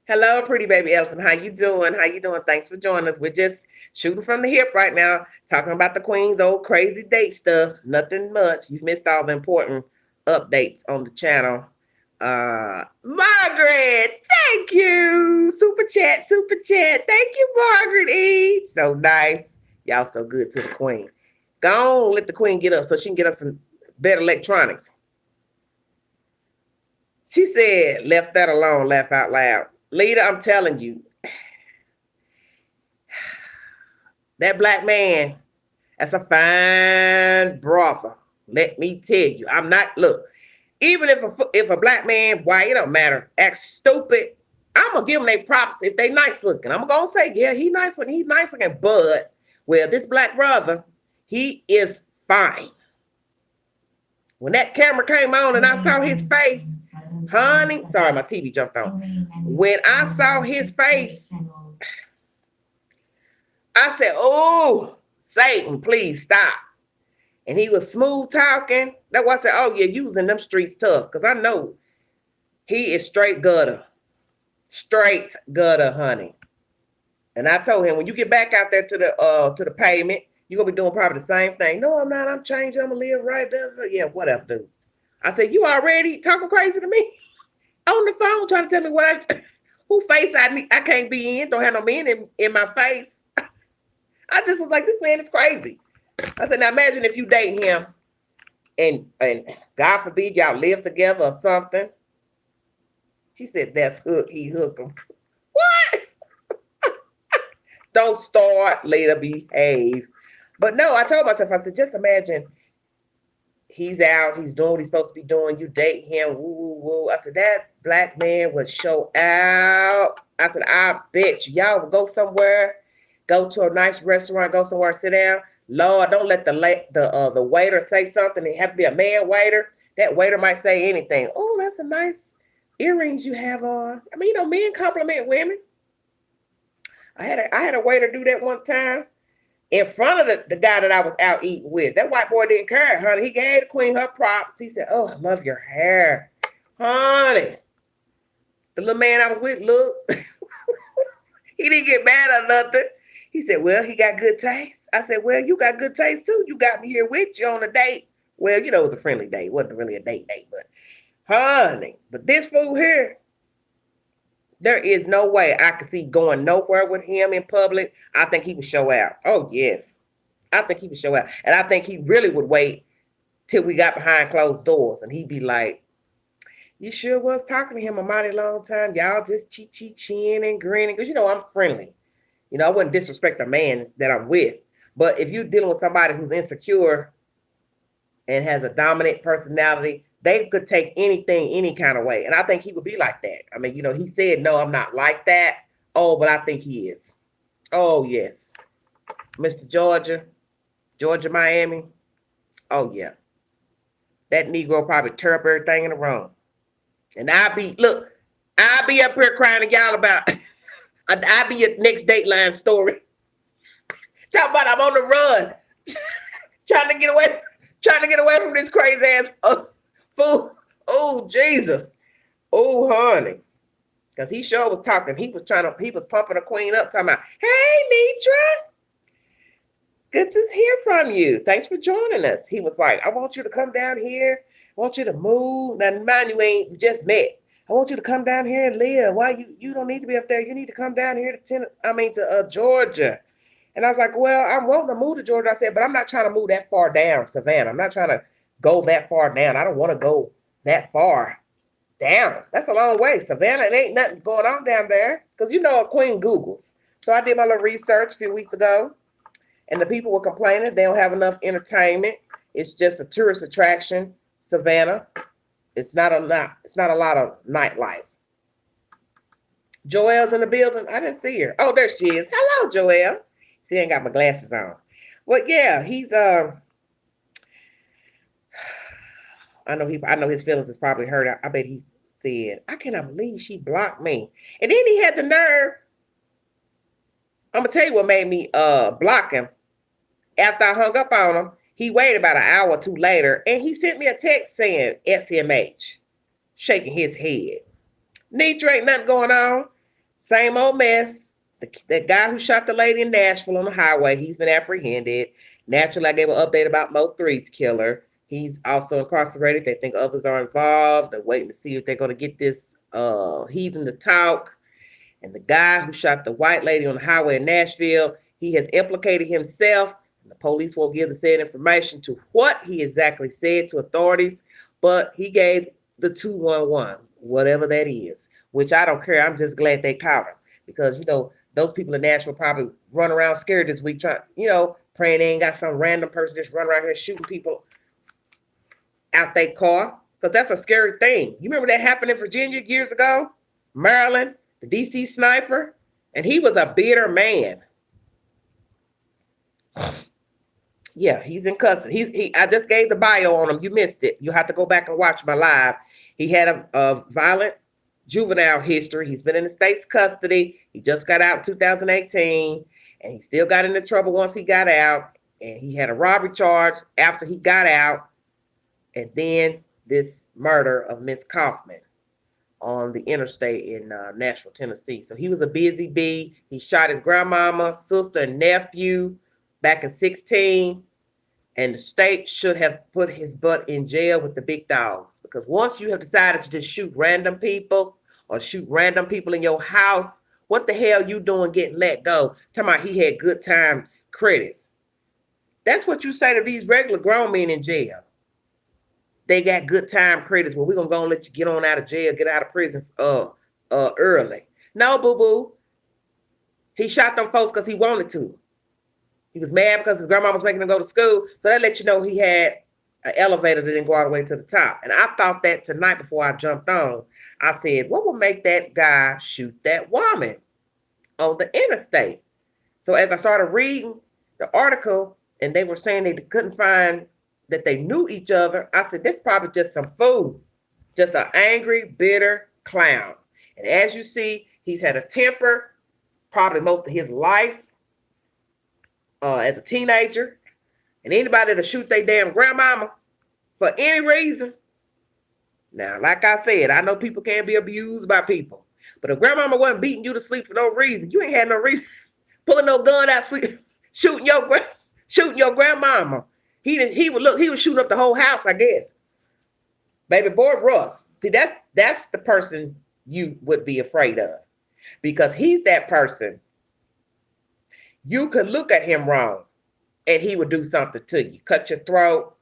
Hello, pretty baby elephant. How you doing? Thanks for joining us. We're just shooting from the hip right now, talking about the Queen's old crazy date stuff. Nothing much. You've missed all the important updates on the channel. Margaret, thank you. Super chat. Thank you, Margaret E. So nice. Y'all so good to the Queen. Go on, let the Queen get up so she can get us some better electronics. She said, left that alone, laugh out loud. Leader, I'm telling you, that black man, that's a fine brother. Let me tell you, I'm not, look, even if a black man, why, it don't matter, act stupid, I'm going to give them their props if they nice looking. I'm going to say, yeah, he's nice looking, but, well, this black brother, he is fine. When that camera came on and I saw his face, honey, sorry, my TV jumped on. When I saw his face, I said, oh, Satan, please stop. And he was smooth talking. That's why I said, oh, yeah, using them streets tough. Because I know he is straight gutter. Straight gutter, honey. And I told him, when you get back out there to the pavement, you're going to be doing probably the same thing. No, I'm not. I'm changing. I'm going to live right there. Yeah, whatever, dude. I said, you already talking crazy to me? On the phone trying to tell me who face I can't be in. Don't have no men in my face. I just was like, this man is crazy. I said, now imagine if you date him and God forbid y'all live together or something. She said, that's hook. He hooked him. What? Don't start, later behave. But no, I told myself, I said, just imagine he's out, he's doing what he's supposed to be doing. You date him, woo, woo, woo. I said, that black man would show out. I said, I bet you y'all would go somewhere, go to a nice restaurant, go somewhere, sit down. Lord, don't let the waiter say something. It have to be a man waiter. That waiter might say anything. Oh, that's a nice earrings you have on. I mean, men compliment women. I had a waiter do that one time in front of the guy that I was out eating with. That white boy didn't care, honey. He gave the queen her props. He said, "Oh, I love your hair, honey." The little man I was with, look, he didn't get mad or nothing. He said, "Well, he got good taste." I said, "Well, you got good taste too. You got me here with you on a date." Well, it was a friendly date. It wasn't really a date, but honey, but this fool here, there is no way I could see going nowhere with him in public. I think he would show out. Oh, yes. I think he would show out. And I think he really would wait till we got behind closed doors. And he'd be like, "You sure was talking to him a mighty long time. Y'all just chin and grinning." Because, I'm friendly. I wouldn't disrespect a man that I'm with. But if you're dealing with somebody who's insecure and has a dominant personality, they could take anything any kind of way. And I think he would be like that. I mean, he said, "No, I'm not like that." Oh, but I think he is. Oh, yes. Mr. Georgia, Miami. Oh, yeah. That Negro probably tear up everything in the room. And I'll be up here crying to y'all about, I'll be your next Dateline story. Talk about I'm on the run. trying to get away from this crazy ass fool. Oh, Jesus. Oh, honey. Because he sure was talking. He was pumping the queen up, talking about, "Hey, Nitra. Good to hear from you. Thanks for joining us." He was like, "I want you to come down here. I want you to move." Now, mind you, ain't just met. "I want you to come down here and live. Why you don't need to be up there. You need to come down here to Georgia." And I was like, "Well, I'm wanting to move to Georgia." I said, "But I'm not trying to move that far down, Savannah. I'm not trying to go that far down. I don't want to go that far down. That's a long way. Savannah, it ain't nothing going on down there." Because a queen Googles. So I did my little research a few weeks ago. And the people were complaining they don't have enough entertainment. It's just a tourist attraction, Savannah. It's not a lot of nightlife. Joelle's in the building. I didn't see her. Oh, there she is. Hello, Joelle. She ain't got my glasses on. Well, yeah, he's I know his feelings is probably hurt. I bet he said, "I cannot believe she blocked me." And then he had the nerve. I'm gonna tell you what made me block him. After I hung up on him, he waited about an hour or two later, and he sent me a text saying SMH, shaking his head. "Nitra, ain't nothing going on. Same old mess. The guy who shot the lady in Nashville on the highway, he's been apprehended. Naturally, I gave an update about Mo 3's killer. He's also incarcerated. They think others are involved. They're waiting to see if they're going to get this heathen to talk. And the guy who shot the white lady on the highway in Nashville, he has implicated himself. The police won't give the said information to what he exactly said to authorities, but he gave the 211, whatever that is, which I don't care. I'm just glad they caught him because, those people in Nashville probably run around scared this week, trying, praying they ain't got some random person just run around here shooting people out their car, because that's a scary thing. You remember that happened in Virginia years ago? Maryland, the DC sniper, and he was a bitter man. Yeah, he's in custody. I just gave the bio on him. You missed it. You have to go back and watch my live. He had a violent juvenile history. He's been in the state's custody. He just got out in 2018, and he still got into trouble once he got out. And he had a robbery charge after he got out, and then this murder of Miss Kaufman on the interstate in Nashville, Tennessee. So he was a busy bee. He shot his grandmama, sister, and nephew back in 2016. And the state should have put his butt in jail with the big dogs. Because once you have decided to just shoot random people or shoot random people in your house, what the hell you doing getting let go? Talking about he had good times credits. That's what you say to these regular grown men in jail. They got good time credits. Well, we're going to go and let you get on out of jail, get out of prison early. No, boo-boo. He shot them folks because he wanted to. He was mad because his grandma was making him go to school. So that let you know he had an elevator that didn't go all the way to the top. And I thought that tonight before I jumped on. I said, what would make that guy shoot that woman on the interstate? So as I started reading the article, and they were saying they couldn't find that they knew each other. I said, this probably just some fool, just an angry, bitter clown. And as you see, he's had a temper probably most of his life as a teenager. And anybody to shoot their damn grandmama for any reason. Now, like I said, I know people can't be abused by people. But if grandmama wasn't beating you to sleep for no reason, you ain't had no reason pulling no gun out, shooting your grandmama. He was shooting up the whole house, I guess. Baby boy rough. See, that's the person you would be afraid of. Because he's that person. You could look at him wrong and he would do something to you. Cut your throat,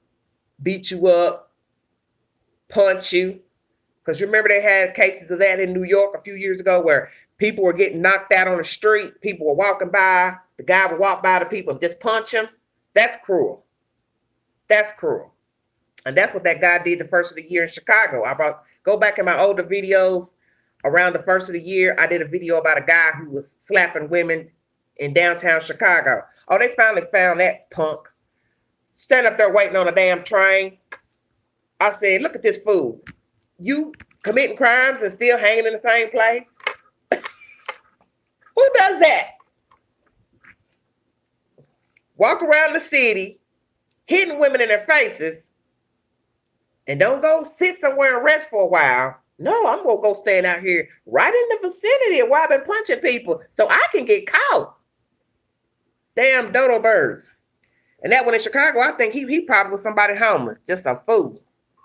beat you up, punch you. Because you remember they had cases of that in New York a few years ago where people were getting knocked out on the street. People were walking by. The guy would walk by the people and just punch them. That's cruel. That's cruel. And that's what that guy did the first of the year in Chicago. Go back in my older videos around the first of the year. I did a video about a guy who was slapping women in downtown Chicago. Oh, they finally found that punk. Stand up there waiting on a damn train. I said, look at this fool. You committing crimes and still hanging in the same place? Who does that? Walk around the city, hitting women in their faces, and don't go sit somewhere and rest for a while. No, I'm going to go stand out here right in the vicinity of where I've been punching people so I can get caught. Damn dodo birds. And that one in Chicago, I think he probably was somebody homeless. Just a fool.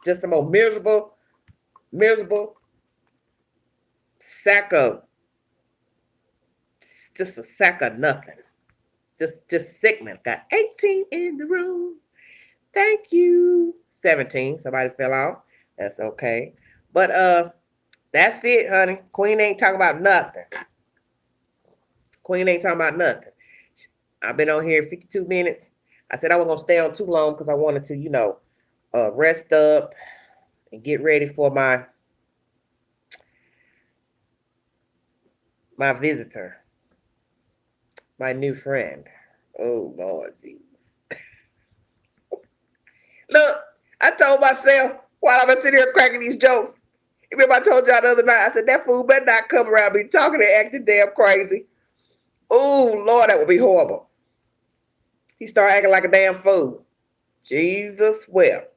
Just some old miserable sack of, just a sack of nothing. Just sickening. Got 18 in the room. Thank you. 17. Somebody fell off. That's okay. But that's it, honey. Queen ain't talking about nothing. Queen ain't talking about nothing. I've been on here 52 minutes. I said I wasn't gonna stay on too long because I wanted to, rest up and get ready for my visitor, my new friend. Oh Lord Jesus. Look, I told myself while I've been sitting here cracking these jokes. Remember I told y'all the other night, I said that fool better not come around me talking and acting damn crazy. Oh Lord, that would be horrible. He started acting like a damn fool. Jesus wept.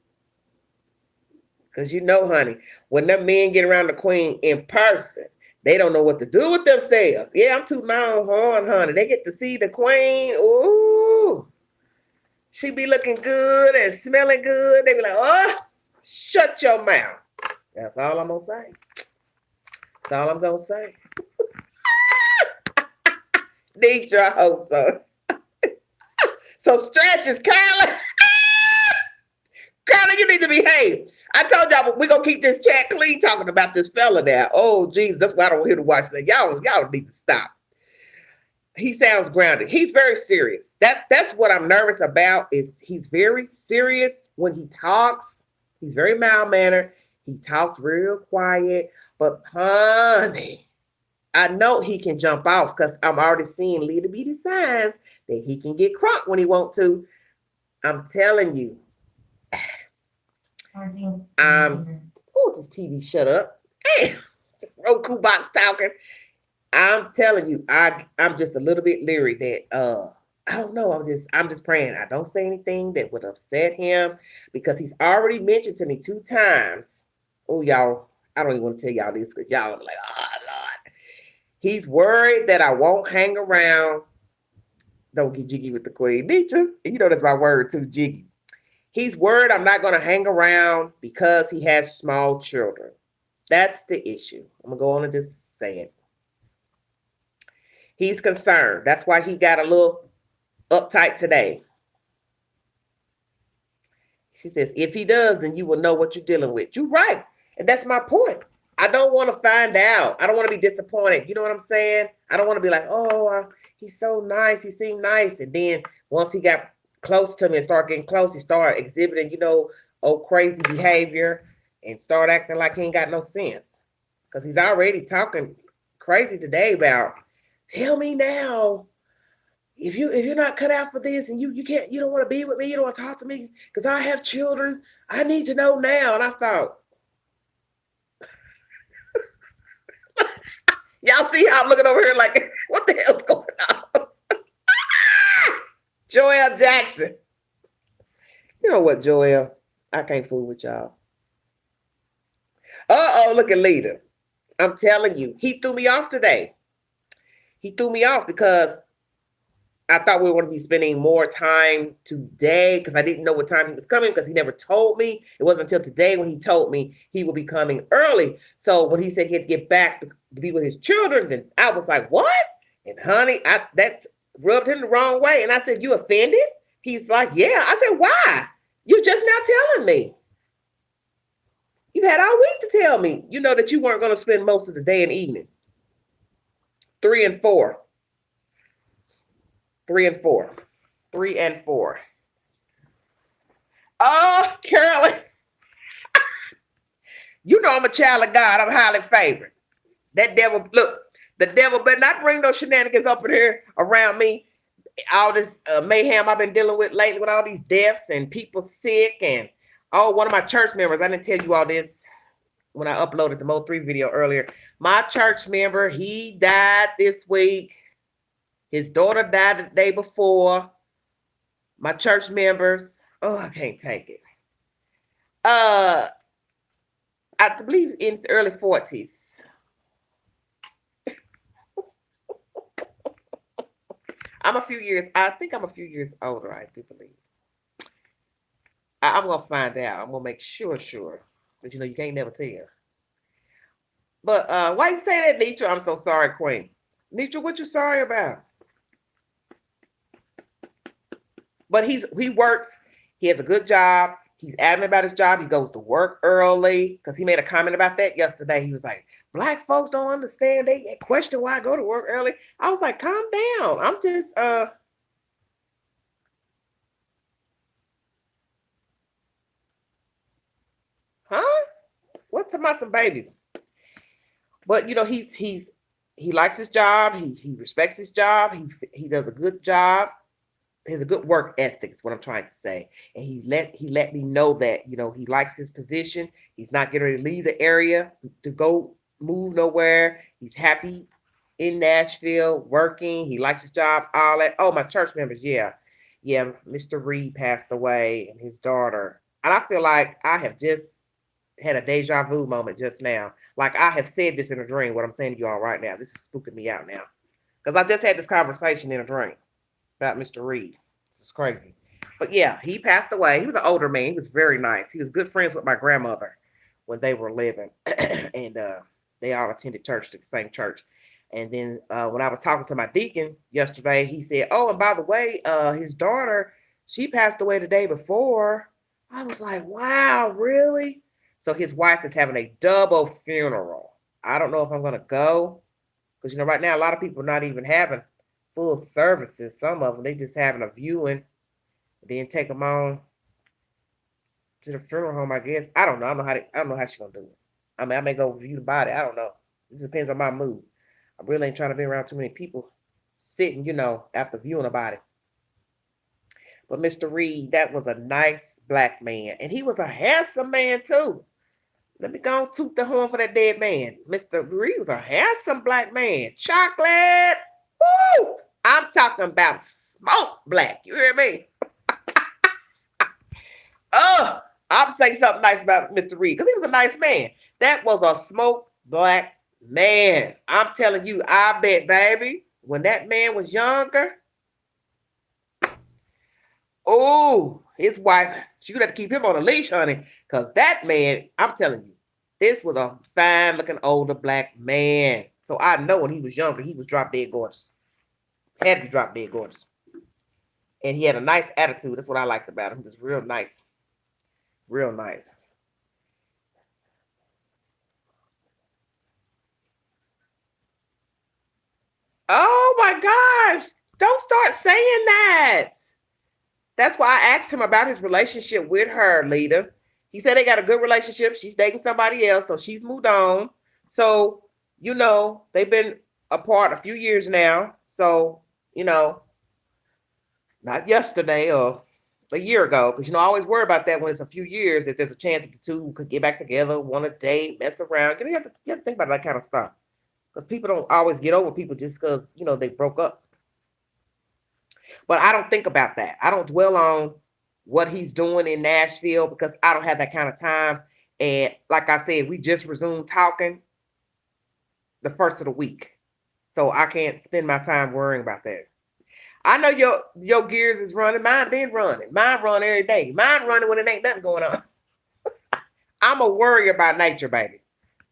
Because honey, when them men get around the queen in person, they don't know what to do with themselves. Yeah, I'm tooting my own horn, honey. They get to see the queen. Ooh. She be looking good and smelling good. They be like, oh, shut your mouth. That's all I'm going to say. That's all I'm going to say. Need your host, though. So stretches, Carla. Carla, you need to behave. I told y'all we're going to keep this chat clean talking about this fella now. Oh, Jesus, that's why I don't want him to watch that. Y'all need to stop. He sounds grounded. He's very serious. That's what I'm nervous about is he's very serious when he talks. He's very mild-mannered. He talks real quiet. But, honey, I know he can jump off because I'm already seeing little bitty signs that he can get crunk when he wants to. I'm telling you. This TV shut up. Hey, Roku box talking. I'm telling you, I'm just a little bit leery that I don't know. I'm just praying. I don't say anything that would upset him because he's already mentioned to me 2 times. Oh, y'all, I don't even want to tell y'all this because y'all are like, oh Lord. He's worried that I won't hang around. Don't get jiggy with the queen, Nietzsche. That's my word too, jiggy. He's worried I'm not going to hang around because he has small children. That's the issue. I'm going to go on and just say it. He's concerned. That's why he got a little uptight today. She says, if he does, then you will know what you're dealing with. You're right. And that's my point. I don't want to find out. I don't want to be disappointed. You know what I'm saying? I don't want to be like, oh, he's so nice. He seemed nice. And then once he got close to me and started getting close, he started exhibiting, crazy behavior and start acting like he ain't got no sense. Because he's already talking crazy today about, tell me now if you're not cut out for this and you don't want to be with me, you don't want to talk to me because I have children, I need to know now. And I thought, y'all see how I'm looking over here like, what the hell's going on? Joel Jackson. You know what, Joel? I can't fool with y'all. Uh-oh, look at Leader. I'm telling you, he threw me off today. He threw me off because I thought we were going to be spending more time today because I didn't know what time he was coming because he never told me. It wasn't until today when he told me he will be coming early. So when he said he had to get back to be with his children, then I was like, what? And honey, that rubbed him the wrong way. And I said, you offended? He's like, yeah. I said, why? You're just now telling me. You had all week to tell me, that you weren't going to spend most of the day and evening. 3 and 4. 3 and 4. 3 and 4. Oh, Carolyn. I'm a child of God. I'm highly favored. That devil, look, the devil better not bring those shenanigans up in here around me. All this mayhem I've been dealing with lately with all these deaths and people sick. And, one of my church members, I didn't tell you all this when I uploaded the Mo 3 video earlier. My church member, he died this week. His daughter died the day before. My church members, I can't take it. I believe in the early 40s. I think I'm a few years older, I do believe. I'm going to find out. I'm going to make sure. But you can't never tell. But why you say that, Nitra? I'm so sorry, Queen. Nitra, what you sorry about? But he works. He has a good job. He's adamant about his job. He goes to work early because he made a comment about that yesterday. He was like, Black folks don't understand. They question why I go to work early. I was like, calm down. I'm just huh? What's about some babies? But he likes his job. He respects his job. He does a good job. He has a good work ethic is what I'm trying to say. And he let me know that, he likes his position. He's not getting ready to leave the area to go move nowhere. He's happy in Nashville, working. He likes his job, all that. Oh, my church members, yeah. Yeah, Mr. Reed passed away and his daughter. And I feel like I have just had a deja vu moment just now. Like I have said this in a dream, what I'm saying to you all right now. This is spooking me out now. Because I just had this conversation in a dream about Mr. Reed. It's crazy. But yeah, he passed away. He was an older man. He was very nice. He was good friends with my grandmother when they were living. And they all attended church, the same church. And then when I was talking to my deacon yesterday, he said, oh, and by the way, his daughter, she passed away the day before. I was like, wow, really? So his wife is having a double funeral. I don't know if I'm going to go. Because, right now, a lot of people are not even having full services. Some of them, they just having a viewing. Then take them on to the funeral home, I guess. I don't know. I don't know how she's going to do it. I mean, I may go view the body. I don't know. It depends on my mood. I really ain't trying to be around too many people sitting, after viewing a body. But Mr. Reed, that was a nice Black man. And he was a handsome man, too. Let me go and toot the horn for that dead man. Mr. Reed was a handsome Black man. Chocolate. Woo! I'm talking about smoke black. You hear me? I'll say something nice about Mr. Reed because he was a nice man. That was a smoke black man. I'm telling you, I bet, baby, when that man was younger, his wife, she would have to keep him on a leash, honey, because that man, I'm telling you, this was a fine-looking older Black man. So I know when he was younger, he was drop dead gorgeous. Had to be drop dead gorgeous. And he had a nice attitude. That's what I liked about him. He was real nice. Real nice. Oh my gosh. Don't start saying that. That's why I asked him about his relationship with her, Lita. He said they got a good relationship. She's dating somebody else, so she's moved on. So, they've been apart a few years now. So, not yesterday or a year ago. Because I always worry about that when it's a few years, if there's a chance that the two could get back together, want to date, mess around. You have to think about that kind of stuff. Because people don't always get over people just because, they broke up. But I don't think about that. I don't dwell on what he's doing in Nashville because I don't have that kind of time. And like I said, we just resumed talking the first of the week. So I can't spend my time worrying about that. I know your gears is running. Mine been running. Mine run every day. Mine running when it ain't nothing going on. I'm a worry about nature, baby.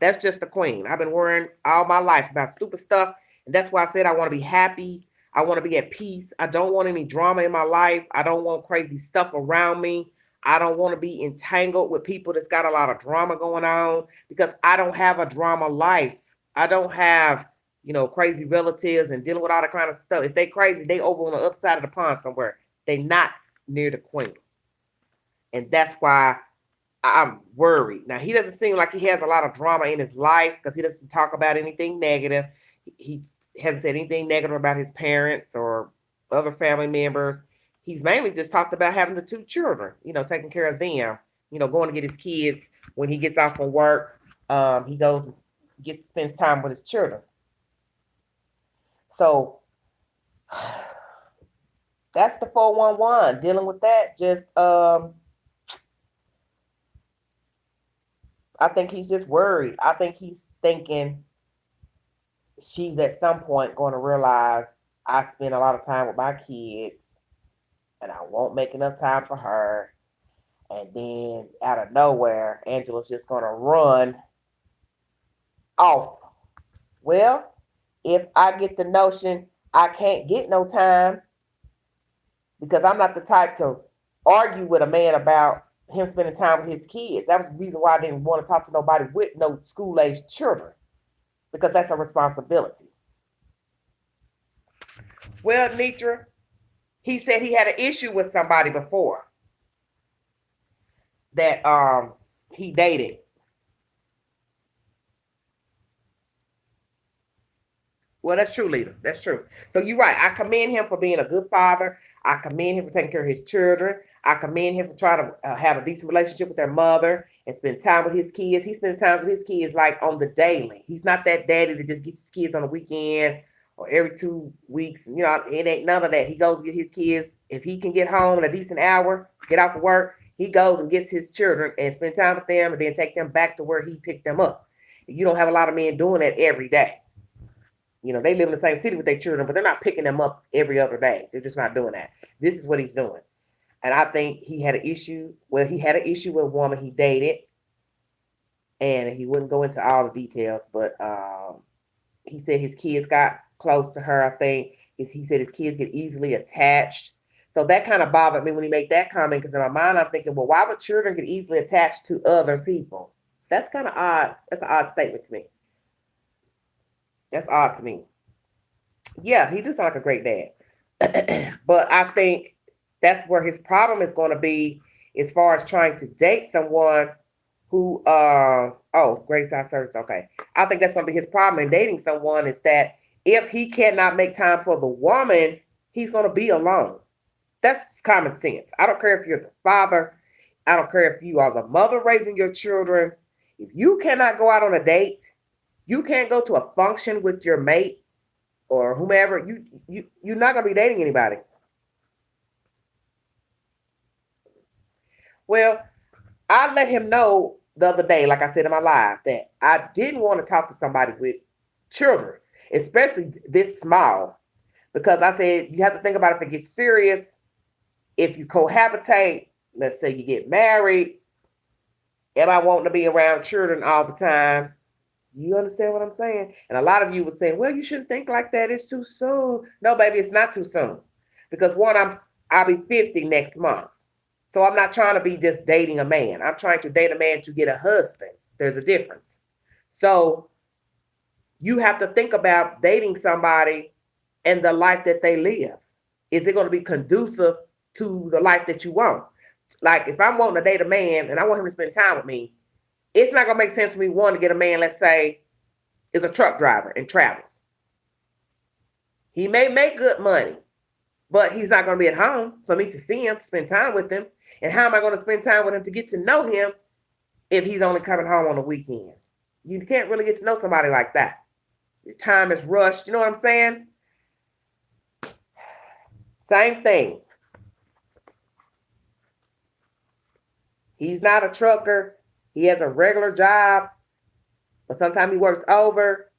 That's just the queen. I've been worrying all my life about stupid stuff. And that's why I said I want to be happy. I want to be at peace. I don't want any drama in my life. I don't want crazy stuff around me. I don't want to be entangled with people that's got a lot of drama going on because I don't have a drama life. I don't have, crazy relatives and dealing with all that kind of stuff. If they crazy, they over on the other side of the pond somewhere. They not near the queen. And that's why I'm worried. Now, he doesn't seem like he has a lot of drama in his life because he doesn't talk about anything negative. He hasn't said anything negative about his parents or other family members. He's mainly just talked about having the two children, taking care of them, going to get his kids when he gets off from work. He goes, spends time with his children. So that's the 411. Dealing with that, just I think he's just worried. I think he's thinking she's at some point going to realize I spend a lot of time with my kids and I won't make enough time for her. And then out of nowhere, Angela's just going to run off. Well, if I get the notion I can't get no time because I'm not the type to argue with a man about him spending time with his kids. That was the reason why I didn't want to talk to nobody with no school-aged children because that's a responsibility. Well, Nitra, he said he had an issue with somebody before that he dated. Well, that's true, Lita. That's true. So you're right. I commend him for being a good father. I commend him for taking care of his children. I commend him for trying to have a decent relationship with their mother and spend time with his kids. He spends time with his kids like on the daily. He's not that daddy that just gets his kids on the weekend or every 2 weeks. It ain't none of that. He goes to get his kids. If he can get home in a decent hour, get off of work, he goes and gets his children and spend time with them and then take them back to where he picked them up. You don't have a lot of men doing that every day. They live in the same city with their children, but they're not picking them up every other day. They're just not doing that. This is what he's doing. And I think he had an issue. Well, he had an issue with a woman he dated. And he wouldn't go into all the details, but he said his kids got close to her, I think. He said his kids get easily attached. So that kind of bothered me when he made that comment, because in my mind, I'm thinking, well, why would children get easily attached to other people? That's kind of odd. That's an odd statement to me. That's odd to me. Yeah, he does sound like a great dad. But I think that's where his problem is going to be as far as trying to date someone who, Great Side Service, okay. I think that's going to be his problem in dating someone is that if he cannot make time for the woman, he's going to be alone. That's common sense. I don't care if you're the father. I don't care if you are the mother raising your children. If you cannot go out on a date, you can't go to a function with your mate or whomever, you're not going to be dating anybody. Well, I let him know the other day, like I said in my live, that I didn't want to talk to somebody with children, especially this small, because I said you have to think about if it gets serious, if you cohabitate, let's say you get married, am I wanting to be around children all the time? You understand what I'm saying? And a lot of you were saying, well, you shouldn't think like that. It's too soon. No, baby, it's not too soon. Because one, I'll be 50 next month. So I'm not trying to be just dating a man. I'm trying to date a man to get a husband. There's a difference. So you have to think about dating somebody and the life that they live. Is it going to be conducive to the life that you want? Like if I'm wanting to date a man and I want him to spend time with me, it's not going to make sense for me, one, to get a man, let's say, is a truck driver and travels. He may make good money, but he's not going to be at home for me to see him, spend time with him. And how am I going to spend time with him to get to know him if he's only coming home on the weekends? You can't really get to know somebody like that. Your time is rushed. You know what I'm saying? Same thing. He's not a trucker. He has a regular job, but sometimes he works over.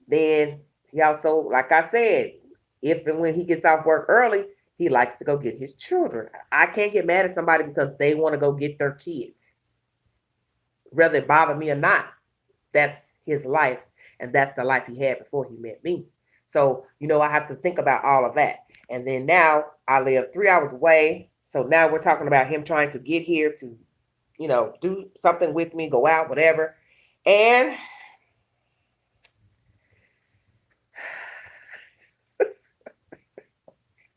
Then he also, like I said, if and when he gets off work early, he likes to go get his children. I can't get mad at somebody because they want to go get their kids, whether it bother me or not. That's his life, and that's the life he had before he met me. So, I have to think about all of that. And then now I live 3 hours away. So now we're talking about him trying to get here to do something with me, go out, whatever. And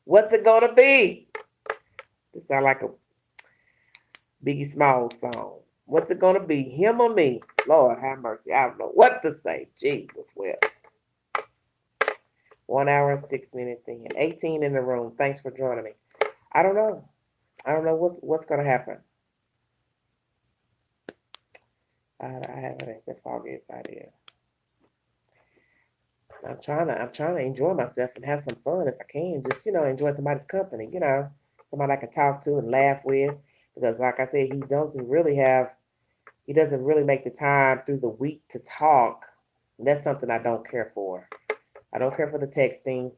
what's it gonna be? This sounds like a Biggie Smalls song. What's it gonna be? Him or me? Lord have mercy. I don't know what to say. Jesus, well. 1 hour and 6 minutes in. 18 in the room. Thanks for joining me. I don't know. I don't know what's gonna happen. I have the foggiest idea. I'm trying to enjoy myself and have some fun if I can. Just, enjoy somebody's company, somebody I can talk to and laugh with. Because like I said, he doesn't really make the time through the week to talk. And that's something I don't care for. I don't care for the texting.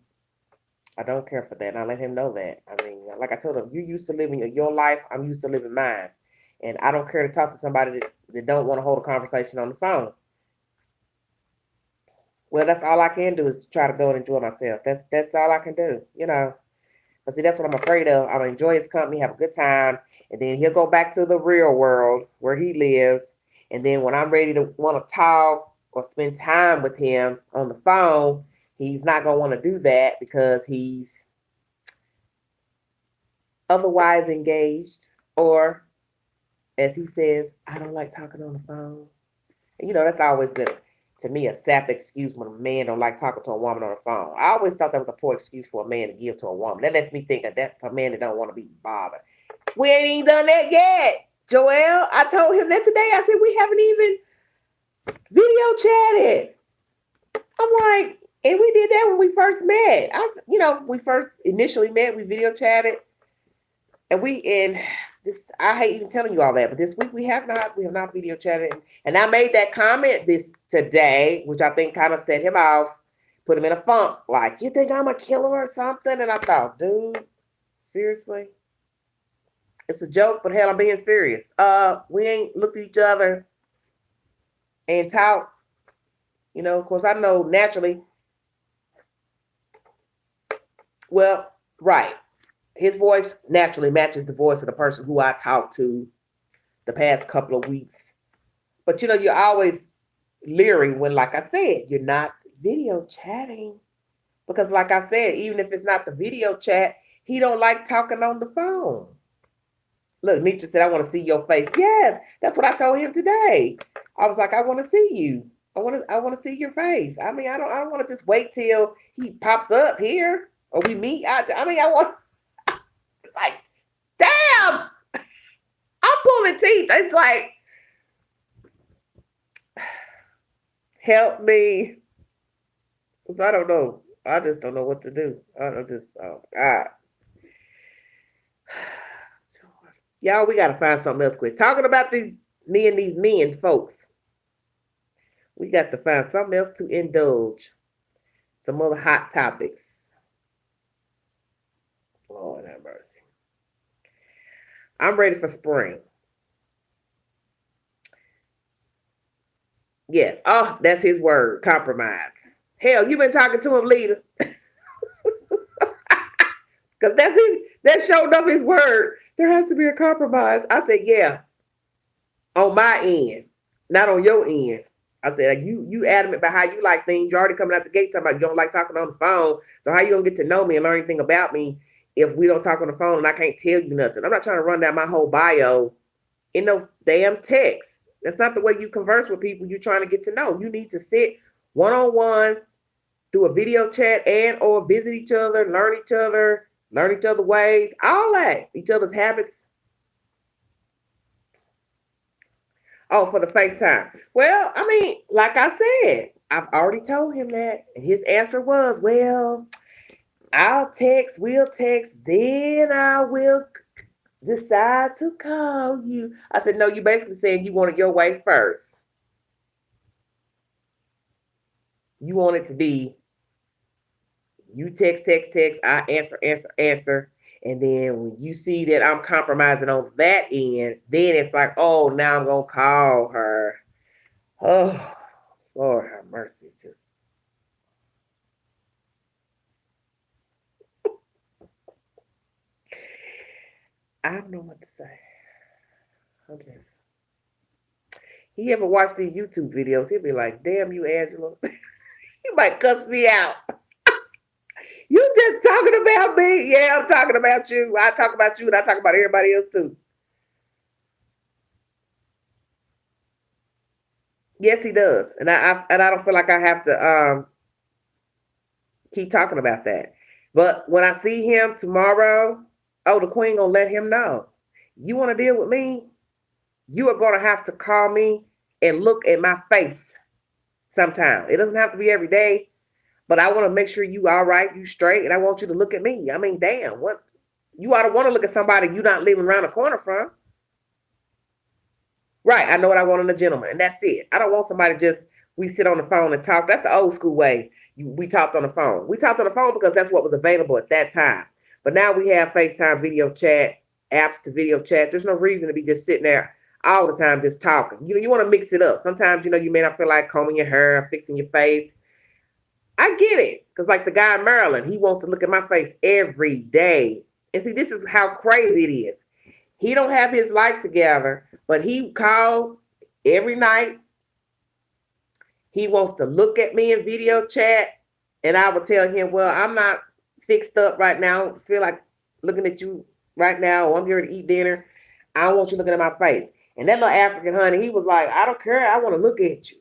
I don't care for that. And I let him know that. I mean, like I told him, you used to living your life. I'm used to living mine. And I don't care to talk to somebody that don't want to hold a conversation on the phone. Well, that's all I can do is try to go and enjoy myself. That's all I can do, But see, that's what I'm afraid of. I'm going to enjoy his company, have a good time, and then he'll go back to the real world where he lives. And then when I'm ready to want to talk or spend time with him on the phone, he's not going to want to do that because he's otherwise engaged, or as he says, I don't like talking on the phone. And, that's always been, to me, a sap excuse when a man don't like talking to a woman on the phone. I always thought that was a poor excuse for a man to give to a woman. That lets me think that that's a man that don't want to be bothered. We ain't even done that yet, Joel. I told him that today. I said, we haven't even video chatted. I'm like, and we did that when we first met. We first initially met, we video chatted. I hate even telling you all that, but this week we have not video chatted. And I made that comment today, which I think kind of set him off, put him in a funk. Like, you think I'm a killer or something? And I thought, dude, seriously? It's a joke, but hell, I'm being serious. We ain't looked at each other and talked. Of course, I know naturally. Well, right. His voice naturally matches the voice of the person who I talked to the past couple of weeks. But, you're always leery when, like I said, you're not video chatting. Because, like I said, even if it's not the video chat, he don't like talking on the phone. Look, Nietzsche said, I want to see your face. Yes, that's what I told him today. I was like, I want to see you. I want to see your face. I mean, I don't want to just wait till he pops up here or we meet. I want... Like, damn, I'm pulling teeth. It's like, help me. Because I don't know. I just don't know what to do. Oh, God. Y'all, we got to find something else quick. Talking about these men, folks. We got to find something else to indulge. Some other hot topics. Lord have mercy. I'm ready for spring. Yeah. Oh, that's his word. Compromise. Hell, you've been talking to him, leader. Because that showed up his word. There has to be a compromise. I said, yeah. On my end. Not on your end. I said, like, you adamant about how you like things. You're already coming out the gate talking about you don't like talking on the phone. So how you going to get to know me and learn anything about me if we don't talk on the phone and I can't tell you nothing? I'm not trying to run down my whole bio in no damn text. That's not the way you converse with people you're trying to get to know. You need to sit one-on-one, do a video chat and or visit each other, learn each other, learn each other's ways, all that, each other's habits. Oh, for the FaceTime. Well, I mean, like I said, I've already told him that. And his answer was, well, we'll text, then I will decide to call you. I said, no, you basically saying you want it your way first. You want it to be you text, I answer. And then when you see that I'm compromising on that end, then it's like, oh, now I'm going to call her. Oh, Lord have mercy. Just I don't know what to say. I'm just he ever watch these YouTube videos, he'll be like, damn you, Angela. You might cuss me out. You just talking about me. Yeah, I'm talking about you. I talk about you and I talk about everybody else too. Yes, he does. And I don't feel like I have to keep talking about that. But when I see him tomorrow, oh, the queen gonna let him know. You want to deal with me? You are gonna have to call me and look at my face sometime. It doesn't have to be every day, but I want to make sure you all right, you straight, and I want you to look at me. I mean, damn, what you ought to want to look at somebody you're not living around the corner from. Right, I know what I want in a gentleman, and that's it. I don't want somebody just we sit on the phone and talk. That's the old school way. We talked on the phone. We talked on the phone because that's what was available at that time. But now we have FaceTime video chat, apps to video chat. There's no reason to be just sitting there all the time just talking. You want to mix it up. Sometimes, you may not feel like combing your hair, fixing your face. I get it. Because like the guy in Maryland, he wants to look at my face every day. And see, this is how crazy it is. He don't have his life together, but he calls every night. He wants to look at me in video chat, and I will tell him, well, I'm not fixed up right now. I don't feel like looking at you right now, or I'm here to eat dinner. I don't want you looking at my face. And that little African honey, he was like, I don't care. I want to look at you.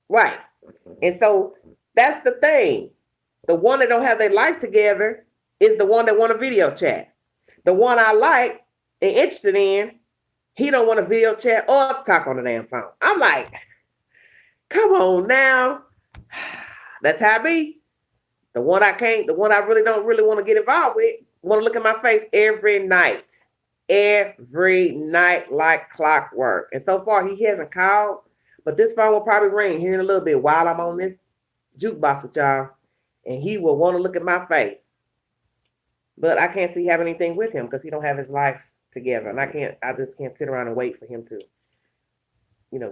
Right. And so that's the thing. The one that don't have their life together is the one that want a video chat. The one I like and interested in, he don't want a video chat or talk on the damn phone. I'm like, come on now. That's how I be. The one I really don't really want to get involved with, want to look at my face every night. Every night like clockwork. And so far he hasn't called, but this phone will probably ring here in a little bit while I'm on this jukebox with y'all. And he will want to look at my face. But I can't see having anything with him because he don't have his life together. And I just can't sit around and wait for him to,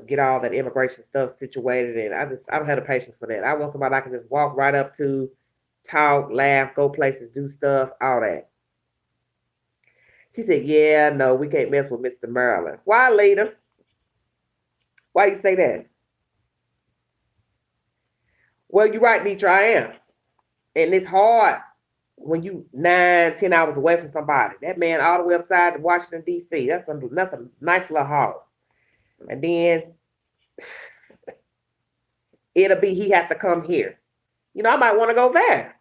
get all that immigration stuff situated. And I don't have the patience for that. I want somebody I can just walk right up to, talk, laugh, go places, do stuff, all that. She said, yeah, no, we can't mess with Mr. Maryland. Why, Lita? Why you say that? Well, you're right, Nitra, I am. And it's hard when you 9, 10 hours away from somebody. That man all the way upside to Washington, D.C. That's a nice little haul. And then it'll be he has to come here. I might want to go there.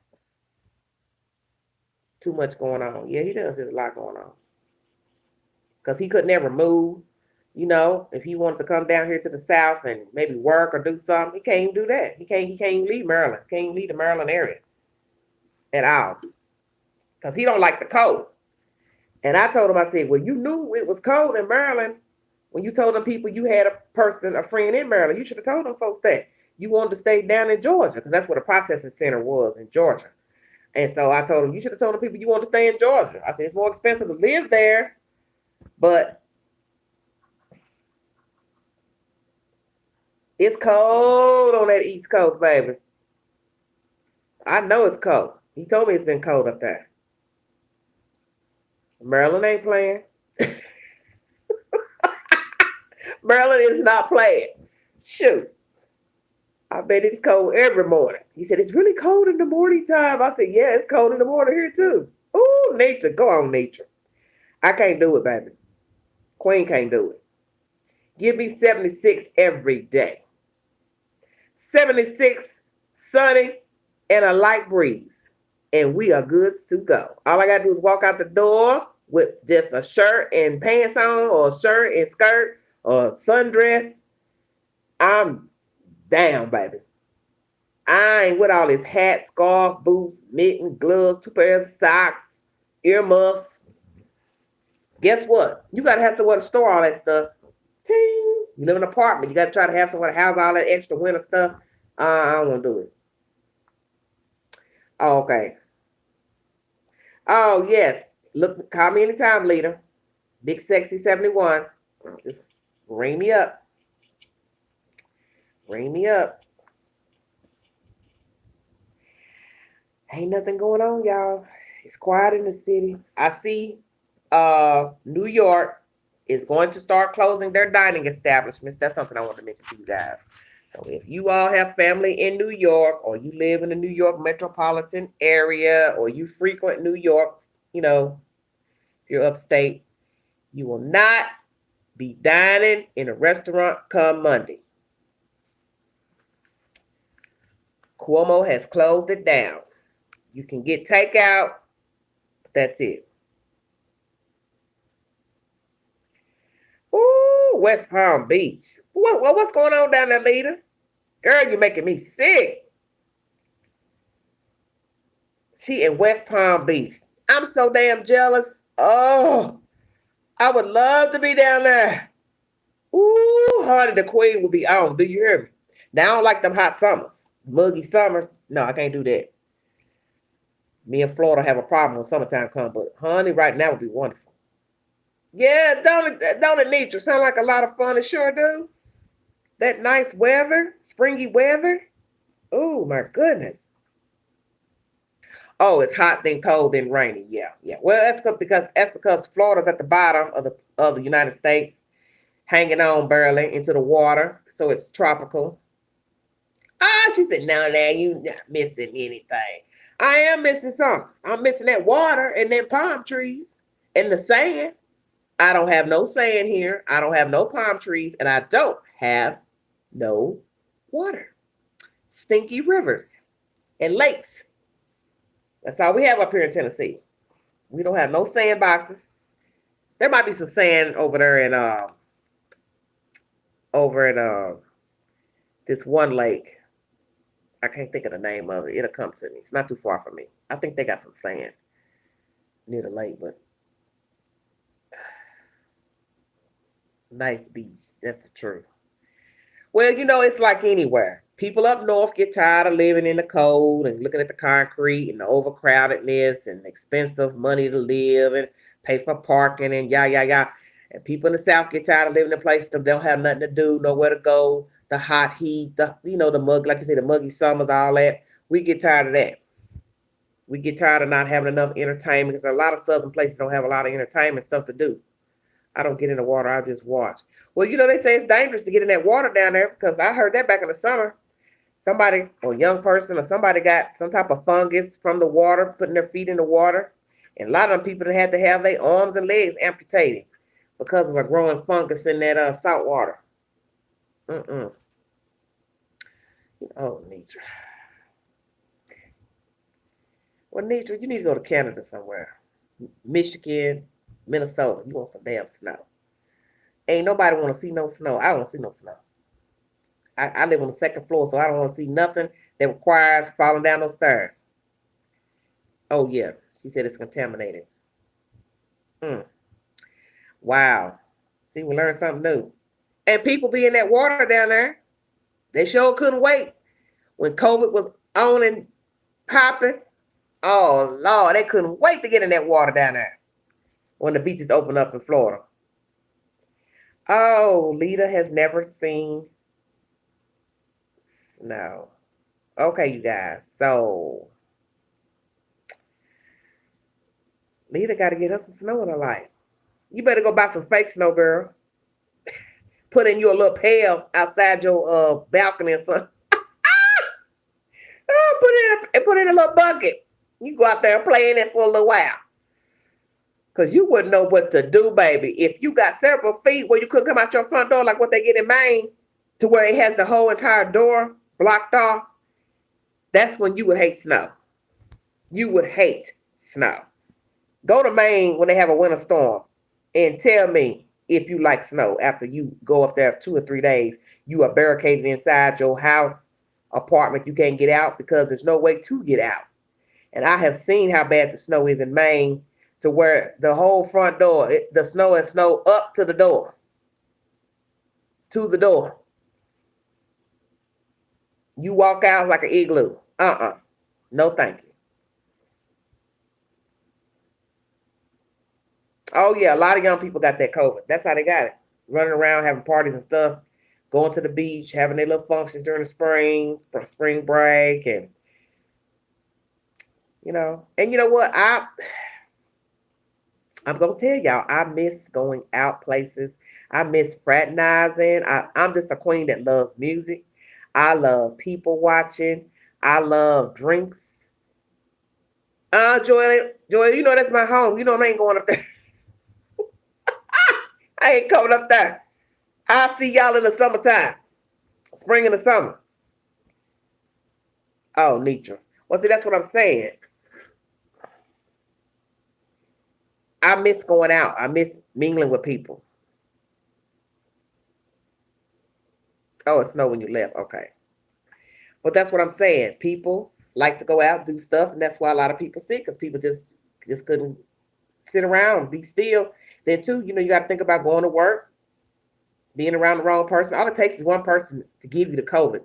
Too much going on. Yeah, he does. There's a lot going on. Because he could never move. If he wants to come down here to the South and maybe work or do something, he can't even do that. He can't even leave Maryland. He can't even leave the Maryland area at all. Because he don't like the cold. And I told him, I said, well, you knew it was cold in Maryland when you told them people you had a friend in Maryland. You should have told them folks that. You wanted to stay down in Georgia because that's where the processing center was in Georgia. And so I told him, you should have told the people you want to stay in Georgia. I said, it's more expensive to live there, but it's cold on that East Coast, baby. I know it's cold. He told me it's been cold up there. Maryland ain't playing. Maryland is not playing. Shoot. I bet it's cold every morning. He said, it's really cold in the morning time. I said, yeah, it's cold in the morning here too. Ooh, nature. Go on, nature. I can't do it, baby. Queen can't do it. Give me 76 every day. 76, sunny, and a light breeze. and we are good to go. All I gotta do is walk out the door with just a shirt and pants on, or a shirt and skirt, or sundress. I'm down, baby. I ain't with all this hat, scarf, boots, mitten, gloves, 2 pairs of socks, earmuffs. Guess what? You gotta have somewhere to store all that stuff. Ting. You live in an apartment. You gotta try to have somewhere to house all that extra winter stuff. I don't want to do it. Oh, okay. Oh yes. Look, call me anytime, leader. Big Sexy 71. Just ring me up. Ring me up. Ain't nothing going on, y'all. It's quiet in the city. I see New York is going to start closing their dining establishments. That's something I want to mention to you guys. So if you all have family in New York, or you live in the New York metropolitan area, or you frequent New York, you know, if you're upstate, you will not be dining in a restaurant come Monday. Cuomo has closed it down. You can get takeout, but that's it. Ooh, West Palm Beach. What's going on down there, leader? Girl, you're making me sick. She in West Palm Beach. I'm so damn jealous. Oh, I would love to be down there. Ooh, honey, the queen will be on. Do you hear me? Now, I don't like them hot summers. Muggy summers. No, I can't do that. Me and Florida have a problem when summertime comes, but honey, right now would be wonderful. Yeah, don't it, Nitra? Sound like a lot of fun. It sure do. That nice weather, springy weather. Oh my goodness. Oh, it's hot, then cold, then rainy. Yeah, yeah. Well, that's because Florida's at the bottom of the United States, hanging on barely into the water, so it's tropical. Ah, she said, no, you not missing anything. I am missing something. I'm missing that water and them palm trees and the sand. I don't have no sand here. I don't have no palm trees, and I don't have no water. Stinky rivers and lakes. That's all we have up here in Tennessee. We don't have no sandboxes. There might be some sand over there in this one lake. I can't think of the name of it. It'll come to me. It's not too far from me. I think they got some sand near the lake, but nice beach. That's the truth. Well, it's like anywhere. People up north get tired of living in the cold and looking at the concrete and the overcrowdedness and expensive money to live and pay for parking and yah. And people in the south get tired of living in places that don't have nothing to do, nowhere to go, the hot heat, the mug, like you say, the muggy summers, all that. We get tired of that. We get tired of not having enough entertainment because a lot of southern places don't have a lot of entertainment stuff to do. I don't get in the water. I just watch. Well, they say it's dangerous to get in that water down there because I heard that back in the summer. Somebody, or a young person, or somebody got some type of fungus from the water, putting their feet in the water. And a lot of them people had to have their arms and legs amputated because of a growing fungus in that salt water. Oh, Nitra. Well, Nitra, you need to go to Canada somewhere. Michigan, Minnesota. You want some damn snow. Ain't nobody want to see no snow. I don't want to see no snow. I live on the second floor, so I don't want to see nothing that requires falling down those stairs. Oh, yeah. She said it's contaminated. Wow. See, we learned something new. And people be in that water down there. They sure couldn't wait. When COVID was on and popping, oh, Lord, they couldn't wait to get in that water down there when the beaches opened up in Florida. Oh, Lita has never seen. No. Okay, you guys. So, Lita got to get us some snow in her life. You better go buy some fake snow, girl. Put in your little pail outside your balcony or something. Put in a little bucket. You go out there and play in it for a little while. Because you wouldn't know what to do, baby. If you got several feet where you couldn't come out your front door like what they get in Maine, to where it has the whole entire door blocked off, that's when you would hate snow. You would hate snow. Go to Maine when they have a winter storm and tell me if you like snow after you go up there 2 or 3 days. You are barricaded inside your house, apartment. You can't get out because there's no way to get out. And I have seen how bad the snow is in Maine to where the whole front door, the snow is snow up to the door. To the door. You walk out like an igloo. No, thank you. Oh, yeah, a lot of young people got that COVID. That's how they got it. Running around, having parties and stuff, going to the beach, having their little functions during the spring, for spring break, and and you know what? I'm gonna tell y'all, I miss going out places. I miss fraternizing. I'm just a queen that loves music. I love people watching. I love drinks. Joy, you know that's my home. You know I ain't going up there. I ain't coming up there. I'll see y'all in the summertime. Spring and the summer. Oh, Nitra. Well, see, that's what I'm saying. I miss going out. I miss mingling with people. Oh, it snowed when you left. Okay. But that's what I'm saying. People like to go out, do stuff, and that's why a lot of people sick, because people just couldn't sit around, be still. Then too, you got to think about going to work, being around the wrong person. All it takes is one person to give you the COVID.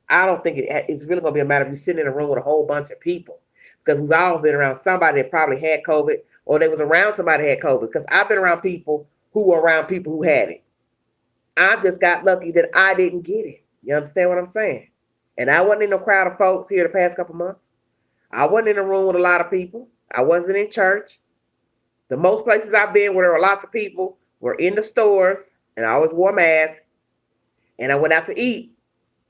I don't think it's really going to be a matter of you sitting in a room with a whole bunch of people, because we've all been around somebody that probably had COVID, or they was around somebody that had COVID, because I've been around people who were around people who had it. I just got lucky that I didn't get it. You understand what I'm saying? And I wasn't in no crowd of folks here the past couple months. I wasn't in a room with a lot of people. I wasn't in church. The most places I've been where there were lots of people were in the stores, and I always wore a mask. And I went out to eat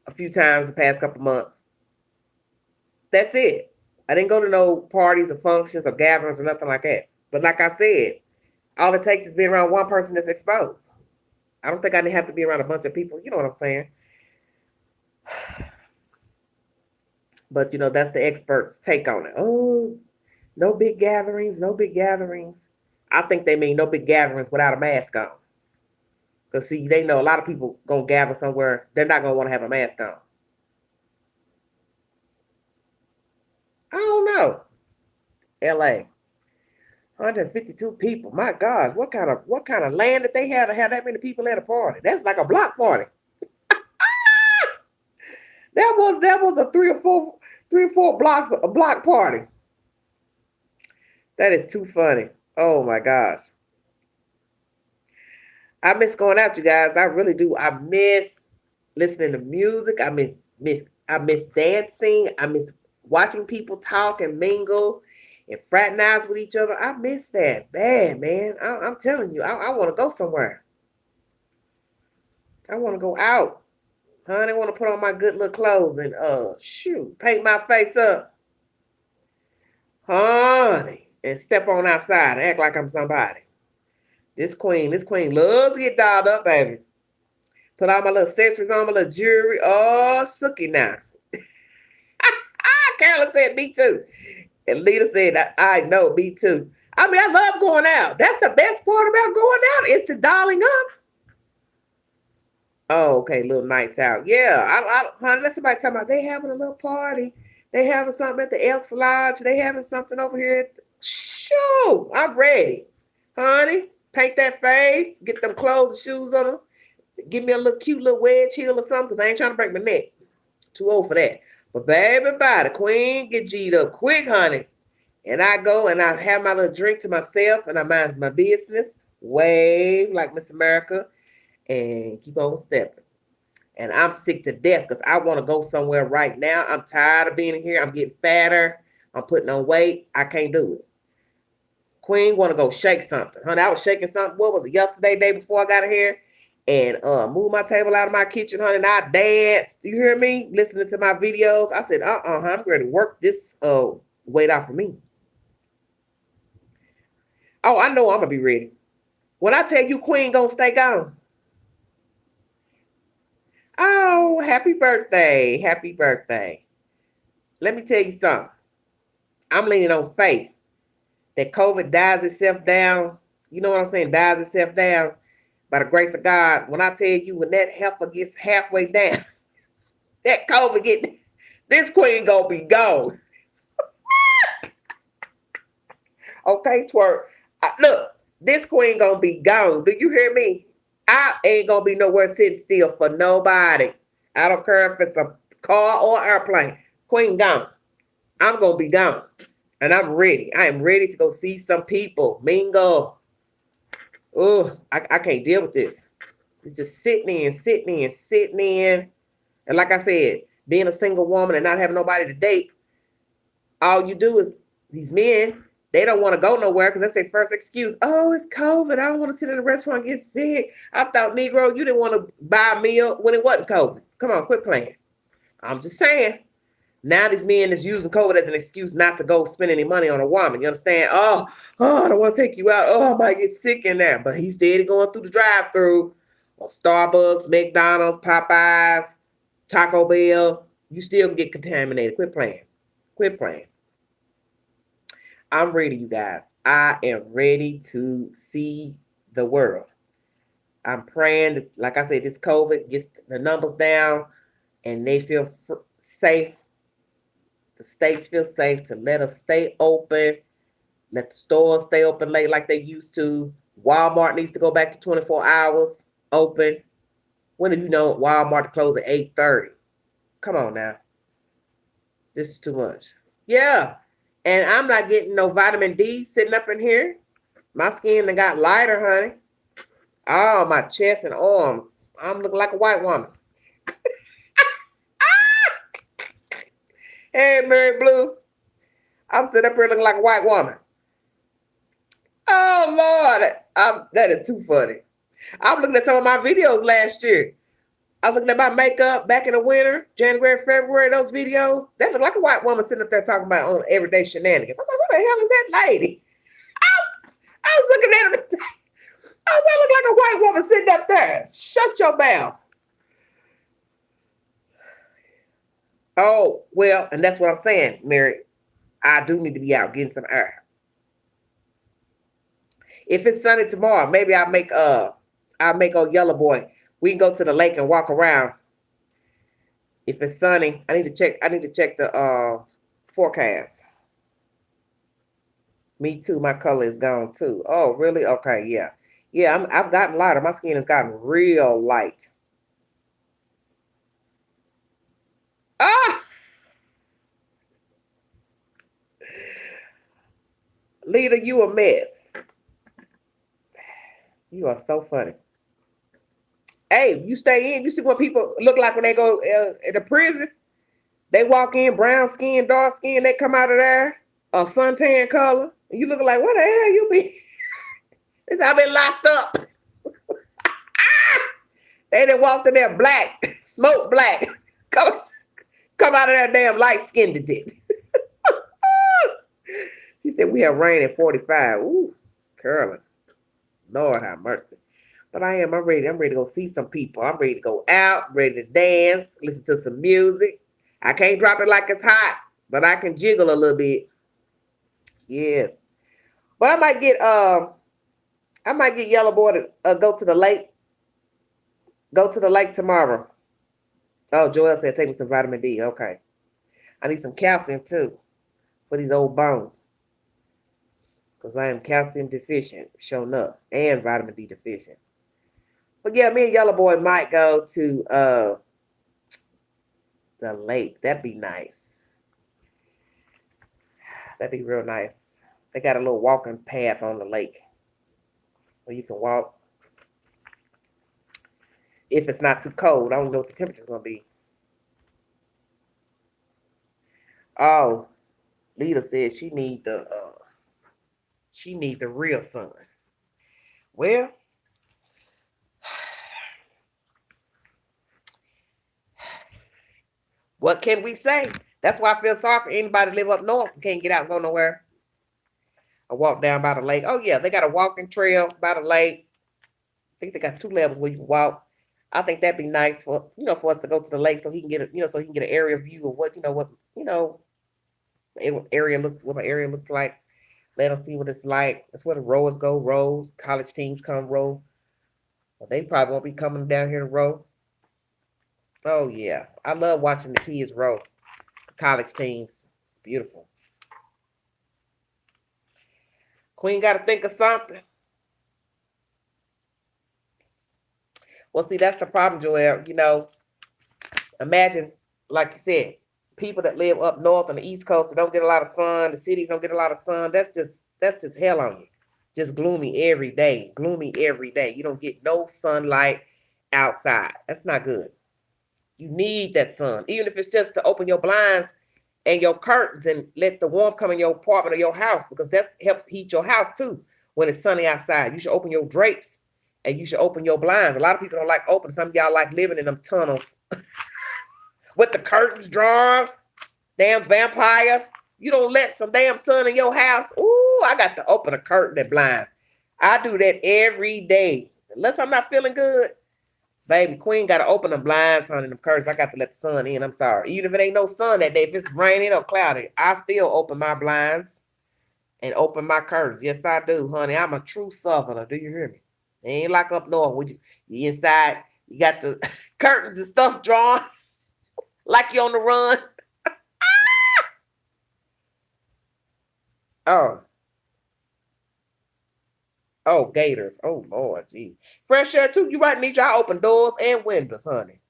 a few times the past couple months. That's it. I didn't go to no parties or functions or gatherings or nothing like that. But like I said, all it takes is being around one person that's exposed. I don't think I have to be around a bunch of people. You know what I'm saying? But, that's the experts' take on it. Oh, no big gatherings, no big gatherings. I think they mean no big gatherings without a mask on. Because, see, they know a lot of people going to gather somewhere. They're not going to want to have a mask on. I don't know. L.A. 152 people. My gosh, what kind of land did they have to have that many people at a party? That's like a block party. That was a three or four blocks, a block party. That is too funny. Oh my gosh. I miss going out, you guys. I really do. I miss listening to music. I miss dancing. I miss watching people talk and mingle and fraternize with each other. I miss that bad, man. I'm telling you, I want to go somewhere. I want to go out. Honey, I want to put on my good little clothes and paint my face up. Honey, and step on outside and act like I'm somebody. This queen loves to get dolled up, baby. Put all my little accessories on, my little jewelry. Oh, Sookie now. Carolyn said, me too. And Lita said, I know, me too. I mean, I love going out. That's the best part about going out. It's the dolling up. Oh, okay, little nights out. Yeah, honey, let somebody tell me they having a little party. They having something at the Elks Lodge. They having something over here. Shoo, I'm ready. Honey, paint that face. Get them clothes and shoes on them. Give me a little cute little wedge heel or something, because I ain't trying to break my neck. Too old for that. But baby, the queen get G'd up quick, honey. And I go and I have my little drink to myself and I mind my business. Wave like Miss America. And keep on stepping. And I'm sick to death because I want to go somewhere right now. I'm tired of being in here. I'm getting fatter. I'm putting on weight. I can't do it. Queen want to go shake something. Honey, I was shaking something. What was it? Yesterday, day before I got in here. And moved my table out of my kitchen, honey, and I danced. You hear me? Listening to my videos. I said, I'm ready to work this weight out for me. Oh, I know I'm going to be ready. When I tell you Queen going to stay gone. Oh, happy birthday. Happy birthday. Let me tell you something. I'm leaning on faith that COVID dies itself down. You know what I'm saying? Dies itself down by the grace of God. When I tell you, when that heifer gets halfway down, that COVID get this queen gonna be gone. Okay, twerk. Look, this queen gonna be gone. Do you hear me? I ain't gonna be nowhere sitting still for nobody. I don't care if it's a car or airplane. Queen gone. I'm gonna be gone. And I'm ready. I am ready to go see some people. Mingle. Oh, I can't deal with this. It's just sitting in. And like I said, being a single woman and not having nobody to date, all you do is these men, they don't want to go nowhere because that's their first excuse. Oh, it's COVID. I don't want to sit in a restaurant and get sick. I thought, Negro, you didn't want to buy a meal when it wasn't COVID. Come on, quit playing. I'm just saying. Now these men is using COVID as an excuse not to go spend any money on a woman. You understand? Oh, I don't want to take you out. Oh, I might get sick in there. But he's steady going through the drive-through on Starbucks, McDonald's, Popeyes, Taco Bell. You still get contaminated. Quit playing. Quit playing. I'm ready, you guys. I am ready to see the world. I'm praying that, like I said, this COVID gets the numbers down and they feel safe. The states feel safe to let us stay open. Let the stores stay open late like they used to. Walmart needs to go back to 24 hours open. When did you know Walmart closed at 8:30? Come on now. This is too much. Yeah. And I'm not getting no vitamin D sitting up in here. My skin done got lighter, honey. Oh, my chest and arms. I'm looking like a white woman. Hey, Mary Blue. I'm sitting up here looking like a white woman. Oh, Lord. That is too funny. I'm looking at some of my videos last year. I was looking at my makeup back in the winter, January, February, those videos. That looked like a white woman sitting up there talking about on everyday shenanigans. I'm like, what the hell is that lady? I was looking at her. I look like a white woman sitting up there. Shut your mouth. Oh, well, and that's what I'm saying, Mary. I do need to be out getting some air. If it's sunny tomorrow, maybe I'll make old Yellow Boy. We can go to the lake and walk around. If it's sunny, I need to check the forecast. Me too. My color is gone too. Oh, really? Okay, yeah. Yeah, I've gotten lighter. My skin has gotten real light. Ah! Leader, you a mess. You are so funny. Hey, you stay in. You see what people look like when they go into prison? They walk in, brown skin, dark skin. They come out of there, a suntan color. And you look like, what the hell you be? I've been locked up. They done walked in there black, smoke black. Come out of that damn light-skinned it. She said, we have rain at 45. Ooh, curling. Lord have mercy. But I'm ready. I'm ready to go see some people. I'm ready to go out, ready to dance, listen to some music. I can't drop it like it's hot, but I can jiggle a little bit. Yes. But I might get Yellow Boy to go to the lake. Go to the lake tomorrow. Oh, Joel said take me some vitamin D. Okay. I need some calcium too for these old bones. Because I am calcium deficient, showing up, and vitamin D deficient. But yeah, me and Yellow Boy might go to the lake. That'd be nice. That'd be real nice. They got a little walking path on the lake where you can walk. If it's not too cold. I don't know what the temperature's going to be. Oh, Lita said she need the real sun. Well, what can we say? That's why I feel sorry for anybody live up north who can't get out and go nowhere. I walk down by the lake. Oh yeah, they got a walking trail by the lake. I think they got 2 levels where you can walk. I think that'd be nice for us to go to the lake so he can get so he can get an area view of what what my area looks like. Let them see what it's like. That's where the rowers go, rows. College teams come row. Well, they probably won't be coming down here to row. Oh yeah, I love watching the kids row. College teams, beautiful. Queen got to think of something. Well, see, that's the problem, Joelle. Imagine, like you said, people that live up north on the East Coast that don't get a lot of sun. The cities don't get a lot of sun. That's just hell on you. Just gloomy every day. Gloomy every day. You don't get no sunlight outside. That's not good. You need that sun, even if it's just to open your blinds and your curtains and let the warmth come in your apartment or your house, because that helps heat your house too when it's sunny outside. You should open your drapes and you should open your blinds. A lot of people don't like open. Some of y'all like living in them tunnels with the curtains drawn. Damn vampires. You don't let some damn sun in your house. Ooh, I got to open a curtain and blind. I do that every day. Unless I'm not feeling good. Baby, Queen got to open the blinds, honey, them curtains. I got to let the sun in. I'm sorry. Even if it ain't no sun that day, if it's raining or cloudy, I still open my blinds and open my curtains. Yes, I do, honey. I'm a true southerner. Do you hear me? It ain't like up north when you inside, you got the curtains and stuff drawn like you on the run. Oh. Oh, gators. Oh, Lord, gee. Fresh air, too. You right, Nietzsche. I open doors and windows, honey.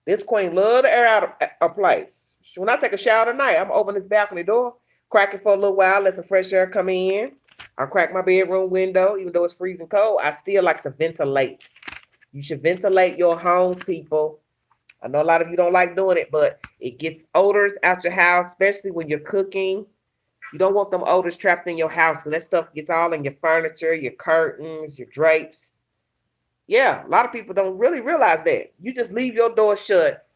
This queen love the air out of a place. When I take a shower tonight, I'm open this balcony door, crack it for a little while, let some fresh air come in. I crack my bedroom window, even though it's freezing cold. I still like to ventilate. You should ventilate your homes, people. I know a lot of you don't like doing it, but it gets odors out your house, especially when you're cooking. You don't want them odors trapped in your house, because that stuff gets all in your furniture, your curtains, your drapes. Yeah, a lot of people don't really realize that. You just leave your door shut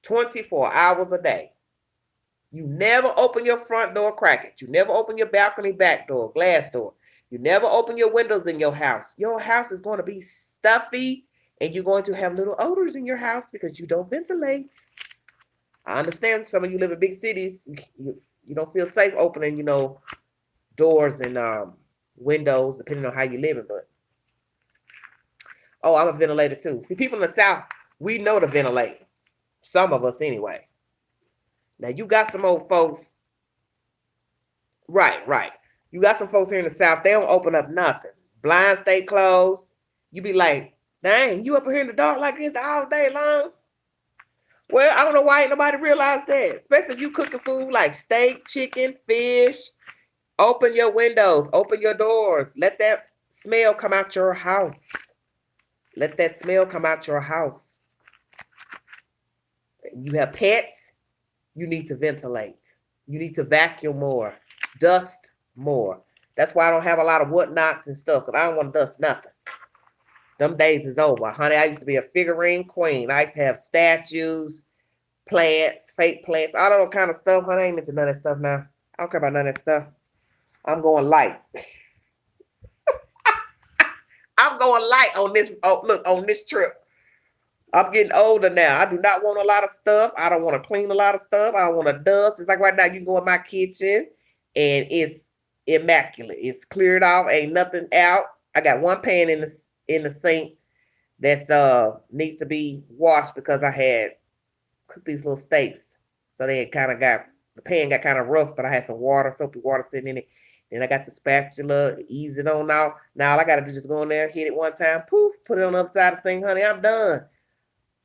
24 hours a day. You never open your front door, crack it. You never open your balcony back door, glass door. You never open your windows in your house. Your house is going to be stuffy, and you're going to have little odors in your house because you don't ventilate. I understand some of you live in big cities. You don't feel safe opening, doors and windows, depending on how you live. But oh, I'm a ventilator too. See, people in the South, we know to ventilate. Some of us anyway. Now you got some old folks. Right. You got some folks here in the South, they don't open up nothing. Blinds stay closed. You be like, dang, you up here in the dark like this all day long? Well, I don't know why ain't nobody realized that. Especially if you cooking food like steak, chicken, fish. Open your windows. Open your doors. Let that smell come out your house. Let that smell come out your house. You have pets. You need to ventilate. You need to vacuum more. Dust more. That's why I don't have a lot of whatnots and stuff, because I don't want to dust nothing. Them days is over. Honey, I used to be a figurine queen. I used to have statues, plants, fake plants, all that kind of stuff. Honey, I ain't into none of that stuff now. I don't care about none of that stuff. I'm going light. I'm going light on this. Oh, look, on this trip. I'm getting older now. I do not want a lot of stuff. I don't want to clean a lot of stuff. I don't want to dust. It's like right now, you can go in my kitchen and it's immaculate. It's cleared off. Ain't nothing out. I got one pan in the sink that needs to be washed because I had cooked these little steaks. So they kind of the pan got kind of rough, but I had some water, soapy water sitting in it. Then I got the spatula, ease it on out. Now all I got to do is just go in there, hit it one time, poof, put it on the other side of the sink, honey, I'm done.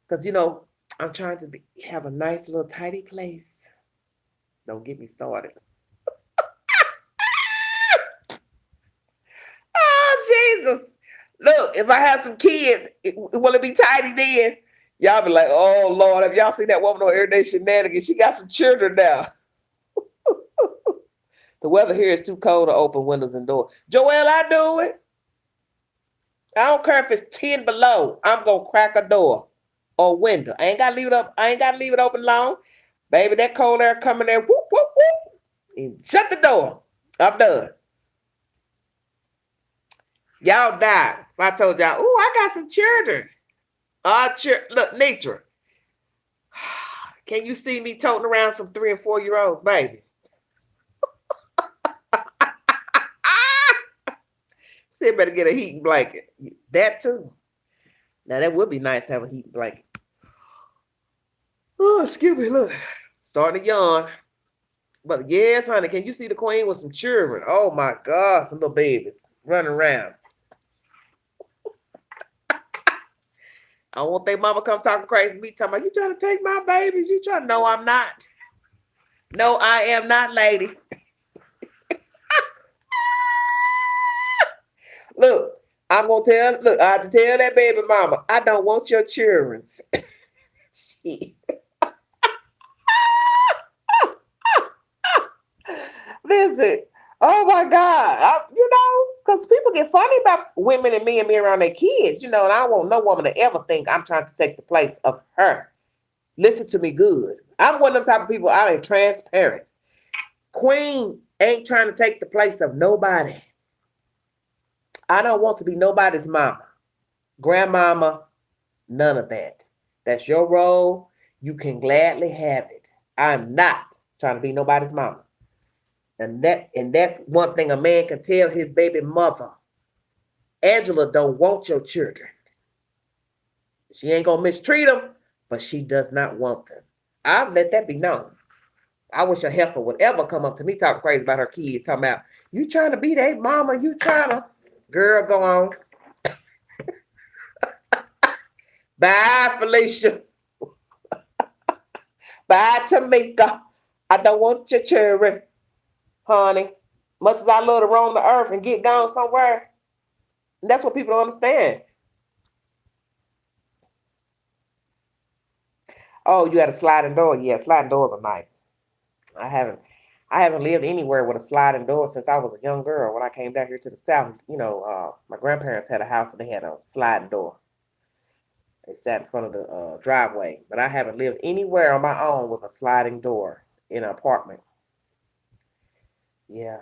Because, I'm trying to have a nice little tidy place. Don't get me started. Oh, Jesus. Look, if I have some kids, will it be tidy then? Y'all be like, oh, Lord, have y'all seen that woman on Everyday Shenanigans? She got some children now. The weather here is too cold to open windows and doors. Joelle, I do it. I don't care if it's 10 below. I'm going to crack a door or window. I ain't got to leave it up. I ain't got to leave it open long. Baby, that cold air coming there. Whoop, whoop, whoop. And shut the door. I'm done. Y'all died. If I told y'all, ooh, I got some children. Look, nature. Can you see me toting around some 3 and 4 year olds, baby? Said better get a heating blanket. That too. Now that would be nice to have a heating blanket. Oh, excuse me, look. Starting to yawn. But yes, honey, can you see the queen with some children? Oh my God, some little babies running around. I don't want their mama come talking crazy to me, talking about, you trying to take my babies? You trying to, no, I'm not. No, I am not, lady. Look, I'm gonna I have to tell that baby mama, I don't want your children. Shit. Listen, oh my God, because people get funny about women and men being around their kids, and I don't want no woman to ever think I'm trying to take the place of her. Listen to me good. I'm one of them type of people, I ain't transparent. Queen ain't trying to take the place of nobody. I don't want to be nobody's mama, grandmama, none of that. That's your role. You can gladly have it. I'm not trying to be nobody's mama. And that's one thing a man can tell his baby mother. Angela don't want your children. She ain't gonna mistreat them, but she does not want them. I'll let that be known. I wish a heifer would ever come up to me talking crazy about her kids, talking about, you trying to be their mama, you trying to. Girl, go on. Bye, Felicia. Bye, Tamika. I don't want your children, honey. Much as I love to roam the earth and get gone somewhere. And that's what people don't understand. Oh, you got a sliding door? Yeah, sliding doors are nice. I haven't lived anywhere with a sliding door since I was a young girl. When I came down here to the South, my grandparents had a house and they had a sliding door. They sat in front of the driveway, but I haven't lived anywhere on my own with a sliding door in an apartment. Yeah,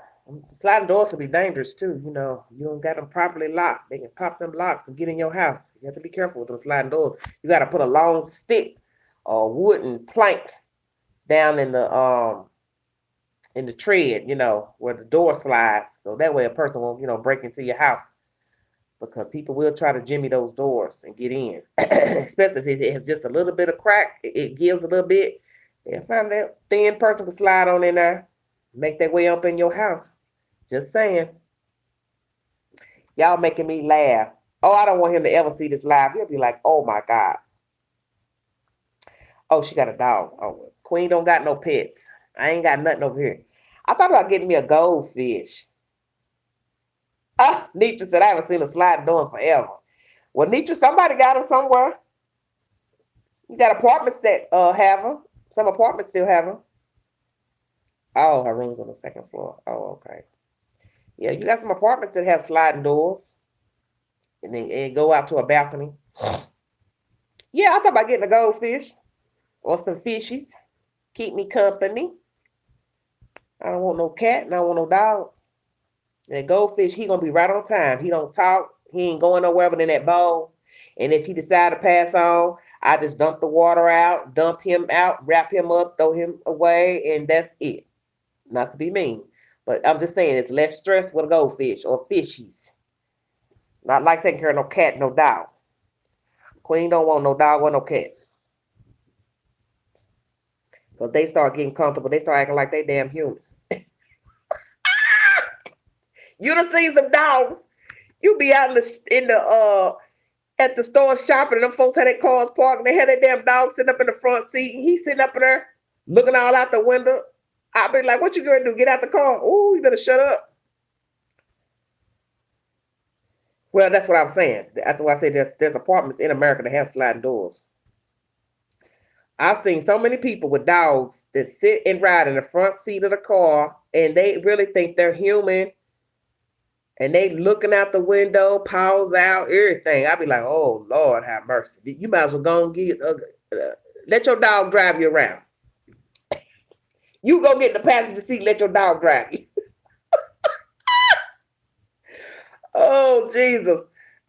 sliding doors can be dangerous too. You don't got them properly locked. They can pop them locks and get in your house. You have to be careful with those sliding doors. You got to put a long stick or wooden plank down in the tread, where the door slides, so that way a person won't, break into your house, because people will try to jimmy those doors and get in, especially if it has just a little bit of crack, it gives a little bit. They'll find that thin person can slide on in there, make their way up in your house. Just saying. Y'all making me laugh. Oh, I don't want him to ever see this live. He'll be like, oh my God. Oh, she got a dog. Oh, Queen don't got no pets. I ain't got nothing over here. I thought about getting me a goldfish. Nietzsche said I haven't seen a sliding door in forever. Well, Nietzsche, somebody got them somewhere. You got apartments that have them. Some apartments still have them. Oh, her room's on the second floor. Oh, okay. Yeah, you got some apartments that have sliding doors, and then go out to a balcony. Yeah, I thought about getting a goldfish or some fishies. Keep me company. I don't want no cat and I don't want no dog. That goldfish, he gonna be right on time. He don't talk. He ain't going nowhere but in that bowl. And if he decide to pass on, I just dump the water out, dump him out, wrap him up, throw him away, and that's it. Not to be mean, but I'm just saying it's less stress with a goldfish or fishies. Not like taking care of no cat, no dog. Queen don't want no dog or no cat. So they start getting comfortable. They start acting like they damn human. You done seen some dogs. You be out at the store shopping, and them folks had their cars parked, and they had that damn dog sitting up in the front seat, and he's sitting up in there looking all out the window. I'll be like, what you gonna do? Get out the car. Oh, you better shut up. Well, that's what I was saying. That's why I say there's apartments in America that have sliding doors. I've seen so many people with dogs that sit and ride in the front seat of the car, and they really think they're human. And they looking out the window, paws out, everything. I'd be like, oh, Lord, have mercy. You might as well go and let your dog drive you around. You go get in the passenger seat, let your dog drive you. Oh, Jesus.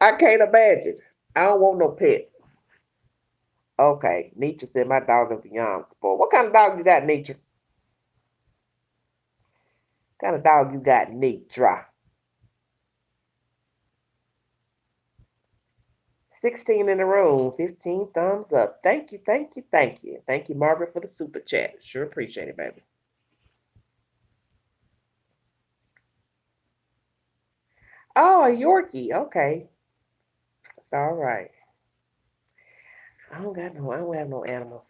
I can't imagine. I don't want no pet. Okay, Nietzsche said my dog is beyond sport. What kind of dog you got, Nietzsche? What kind of dog you got, Nietzsche? 16 in the room, 15 thumbs up. Thank you, thank you, thank you. Thank you, Margaret, for the super chat. Sure appreciate it, baby. Oh, a Yorkie. Okay. It's all right. I don't have no animals.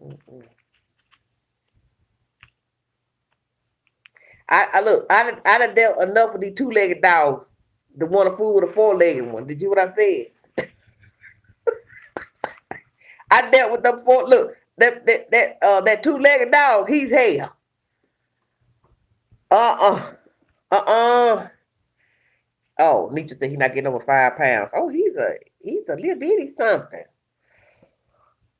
Mm-mm. I look, I done dealt enough with these two-legged dogs to want to fool with a four-legged one. Did you what I said? I dealt with them four. Look, that two-legged dog. He's hell. Uh. Oh, Nietzsche said he's not getting over 5 pounds. Oh, he's a little bitty something.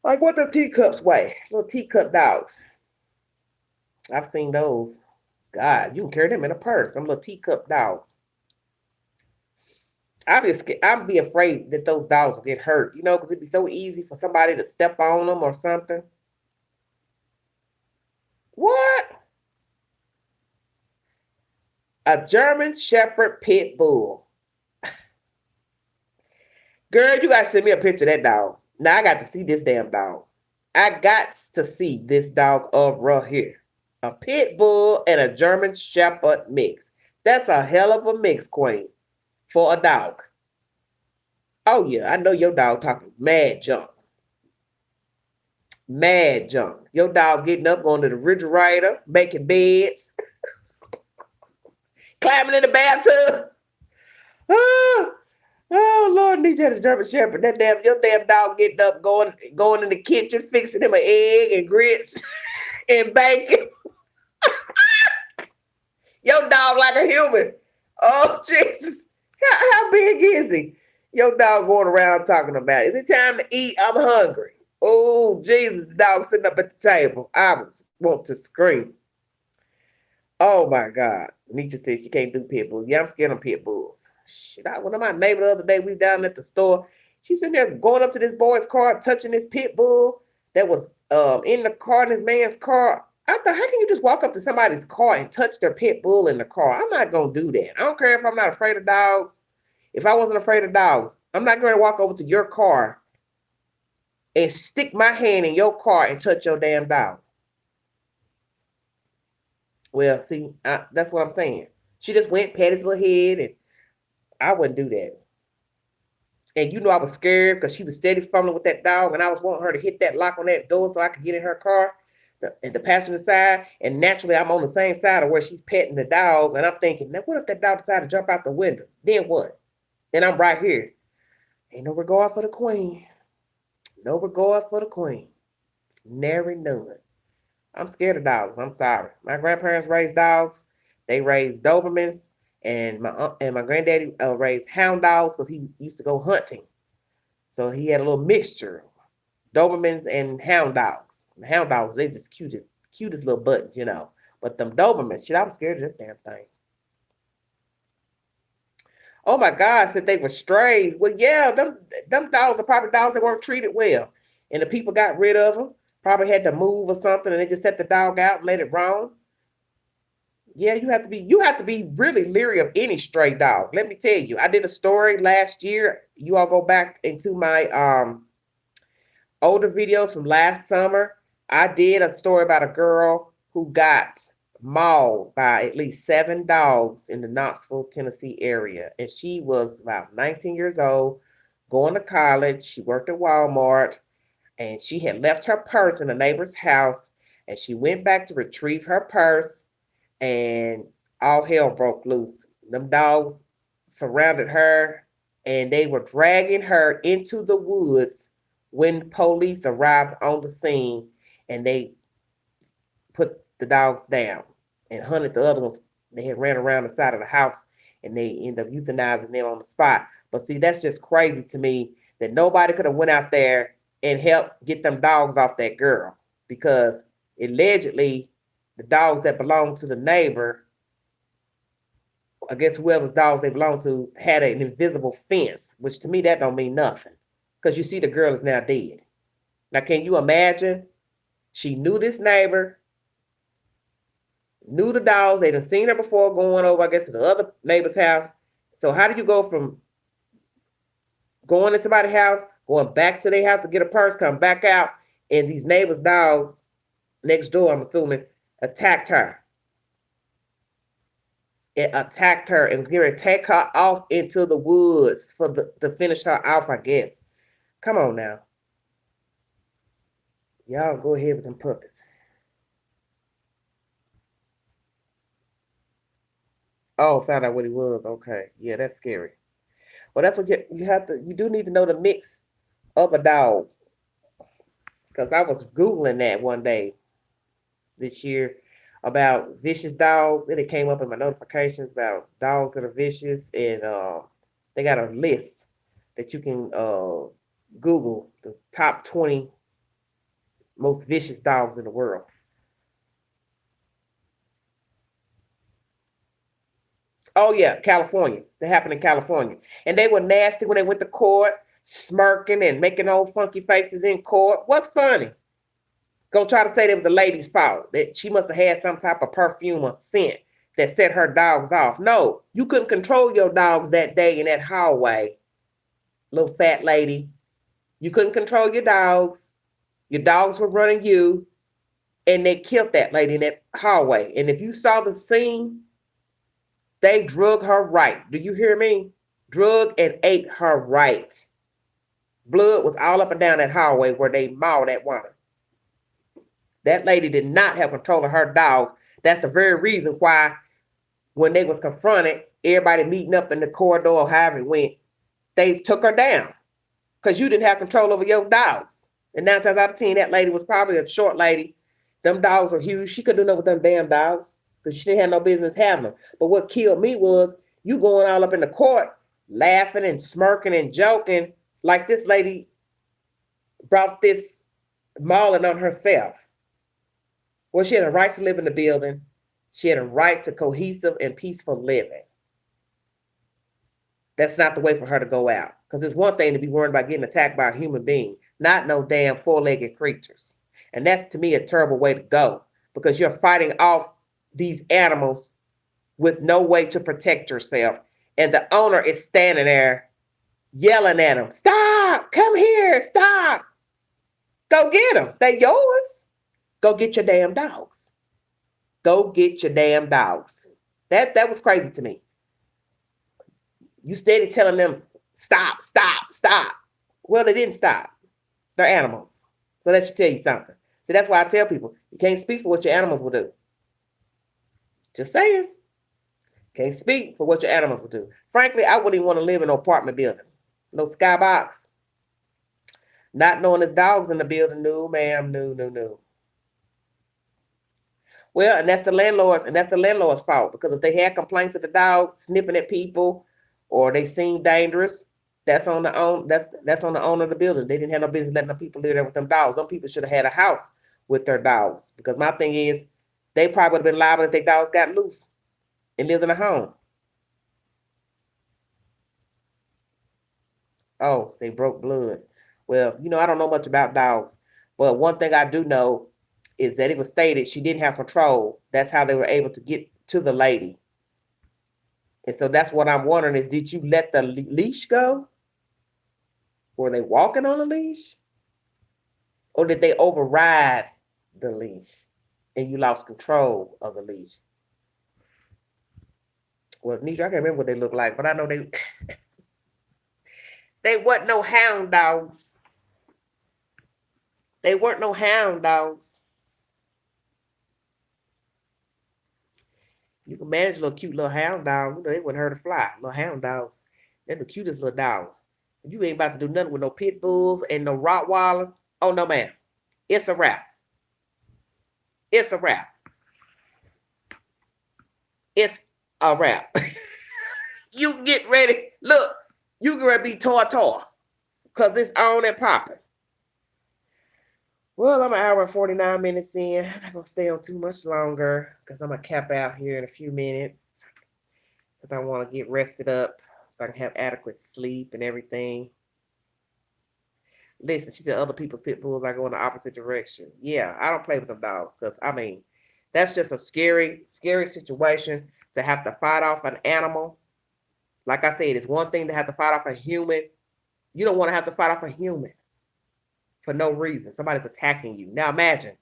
Like what the teacups weigh? Little teacup dogs. I've seen those. God, you can carry them in a purse. Some little teacup dogs. I'd be afraid that those dogs will get hurt, because it'd be so easy for somebody to step on them or something. What? A German Shepherd Pit Bull. Girl, you gotta send me a picture of that dog. Now I got to see this damn dog. I got to see this dog of right here. A pit bull and a German Shepherd mix. That's a hell of a mix, Queen, for a dog. Oh yeah, I know your dog talking mad junk. Mad junk. Your dog getting up, going to the refrigerator, making beds, climbing in the bathtub. Oh, oh Lord, need you had a German Shepherd. Your damn dog getting up, going in the kitchen, fixing him an egg and grits and bacon. Your dog like a human. Oh Jesus, how big is he? Your dog going around talking about, is it time to eat? I'm hungry. Oh Jesus, the dog sitting up at the table. I want to scream. Oh my God. Nietzsche said she can't do pit bulls. Yeah, I'm scared of pit bulls. Shit, one of my neighbor the other day, we was down at the store. She's sitting there going up to this boy's car, touching this pit bull that was in the car, in this man's car. I thought, how can you just walk up to somebody's car and touch their pit bull in the car? I'm not going to do that. I don't care if I'm not afraid of dogs. If I wasn't afraid of dogs, I'm not going to walk over to your car and stick my hand in your car and touch your damn dog. Well, see, that's what I'm saying. She just went, pat his little head, and I wouldn't do that. And I was scared because she was steady fumbling with that dog, and I was wanting her to hit that lock on that door so I could get in her car, the passenger side. And naturally, I'm on the same side of where she's petting the dog, and I'm thinking, now what if that dog decided to jump out the window? Then what? And I'm right here. Ain't no regard for the queen. No regard for the queen. Nary none. I'm scared of dogs. I'm sorry. My grandparents raised dogs. They raised Dobermans, and my granddaddy raised hound dogs because he used to go hunting. So he had a little mixture, Dobermans and hound dogs. The hound dogs, they just cutest little buttons, But them Dobermans, shit, I'm scared of this damn thing. Oh my God, said they were strays. Well, yeah, them dogs are probably dogs that weren't treated well, and the people got rid of them. Probably had to move or something, and they just set the dog out and let it roam. Yeah, you have to be really leery of any stray dog. Let me tell you, I did a story last year. You all go back into my older videos from last summer. I did a story about a girl who got mauled by at least 7 dogs in the Knoxville, Tennessee area, and she was about 19 years old, going to college. She worked at Walmart. And she had left her purse in a neighbor's house, and she went back to retrieve her purse, and all hell broke loose. Them dogs surrounded her, and they were dragging her into the woods when police arrived on the scene, and they put the dogs down and hunted the other ones. They had ran around the side of the house, and they ended up euthanizing them on the spot. But see, that's just crazy to me that nobody could have went out there and help get them dogs off that girl, because allegedly the dogs that belonged to the neighbor, I guess whoever's dogs they belong to, had an invisible fence, which to me that don't mean nothing, because you see the girl is now dead. Now can you imagine? She knew this neighbor, knew the dogs, they done seen her before going over, I guess, to the other neighbor's house. So how do you go from going to somebody's house, going back to their house to get a purse, come back out, and these neighbors' dogs next door, I'm assuming, attacked her. It attacked her and was going to take her off into the woods to finish her off, I guess. Come on now. Y'all go ahead with them puppies. Oh, found out what he was. Okay. Yeah, that's scary. Well, that's what you have to, you do need to know the mix of a dog. Because I was Googling that one day this year about vicious dogs, and it came up in my notifications about dogs that are vicious, and they got a list that you can Google the top 20 most vicious dogs in the world. Oh yeah, California. They happened in California, and they were nasty when they went to court, smirking and making old funky faces in court. What's funny? Gonna try to say it was the lady's fault, that she must have had some type of perfume or scent that set her dogs off. No, you couldn't control your dogs that day in that hallway, little fat lady. You couldn't control your dogs. Your dogs were running you, and they killed that lady in that hallway. And if you saw the scene, they drug her right. Do you hear me? Drug and ate her right. Blood was all up and down that hallway where they mauled that woman. That lady did not have control of her dogs. That's the very reason why when they was confronted, everybody meeting up in the corridor, or however it went, they took her down because you didn't have control over your dogs. And 9 times out of 10, that lady was probably a short lady. Them dogs were huge. She couldn't do nothing with them damn dogs because she didn't have no business having them. But what killed me was you going all up in the court, laughing and smirking and joking like this lady brought this mauling on herself. Well, she had a right to live in the building. She had a right to cohesive and peaceful living. That's not the way for her to go out. Because it's one thing to be worried about getting attacked by a human being, not no damn four-legged creatures. And that's, to me, a terrible way to go. Because you're fighting off these animals with no way to protect yourself. And the owner is standing there yelling at them, stop, come here, stop. Go get them. They're yours. Go get your damn dogs. Go get your damn dogs. That was crazy to me. You steady telling them, stop, stop, stop. Well, they didn't stop. They're animals. So that should tell you something. So that's why I tell people, you can't speak for what your animals will do. Just saying. Can't speak for what your animals will do. Frankly, I wouldn't even want to live in an apartment building. No skybox. Not knowing there's dogs in the building. No, ma'am. No. Well, and that's the landlord's fault, because if they had complaints of the dogs sniffing at people or they seem dangerous, that's on the owner of the building. They didn't have no business letting the people live there with them dogs. Some people should have had a house with their dogs, because my thing is they probably would have been liable if their dogs got loose and lived in a home. Oh, they broke blood. Well, I don't know much about dogs, but one thing I do know is that it was stated she didn't have control. That's how they were able to get to the lady. And so that's what I'm wondering is, did you let the leash go? Were they walking on a leash? Or did they override the leash and you lost control of the leash? Well, Nisha, I can't remember what they look like, but I know they weren't no hound dogs. They weren't no hound dogs. You can manage a little cute little hound dog. They wouldn't hurt a fly. Little hound dogs. They're the cutest little dogs. You ain't about to do nothing with no pit bulls and no Rottweilers. Oh, no, man. It's a wrap. It's a wrap. It's a wrap. You get ready. Look, you get ready to be tore. Because it's on and popping. Well, I'm an hour and 49 minutes in. I'm not going to stay on too much longer because I'm going to cap out here in a few minutes because I want to get rested up so I can have adequate sleep and everything. Listen, she said other people's pit bulls are going the opposite direction. Yeah, I don't play with them dogs because, that's just a scary, scary situation to have to fight off an animal. Like I said, it's one thing to have to fight off a human You don't want to have to fight off a human for no reason. Somebody's attacking you. Now imagine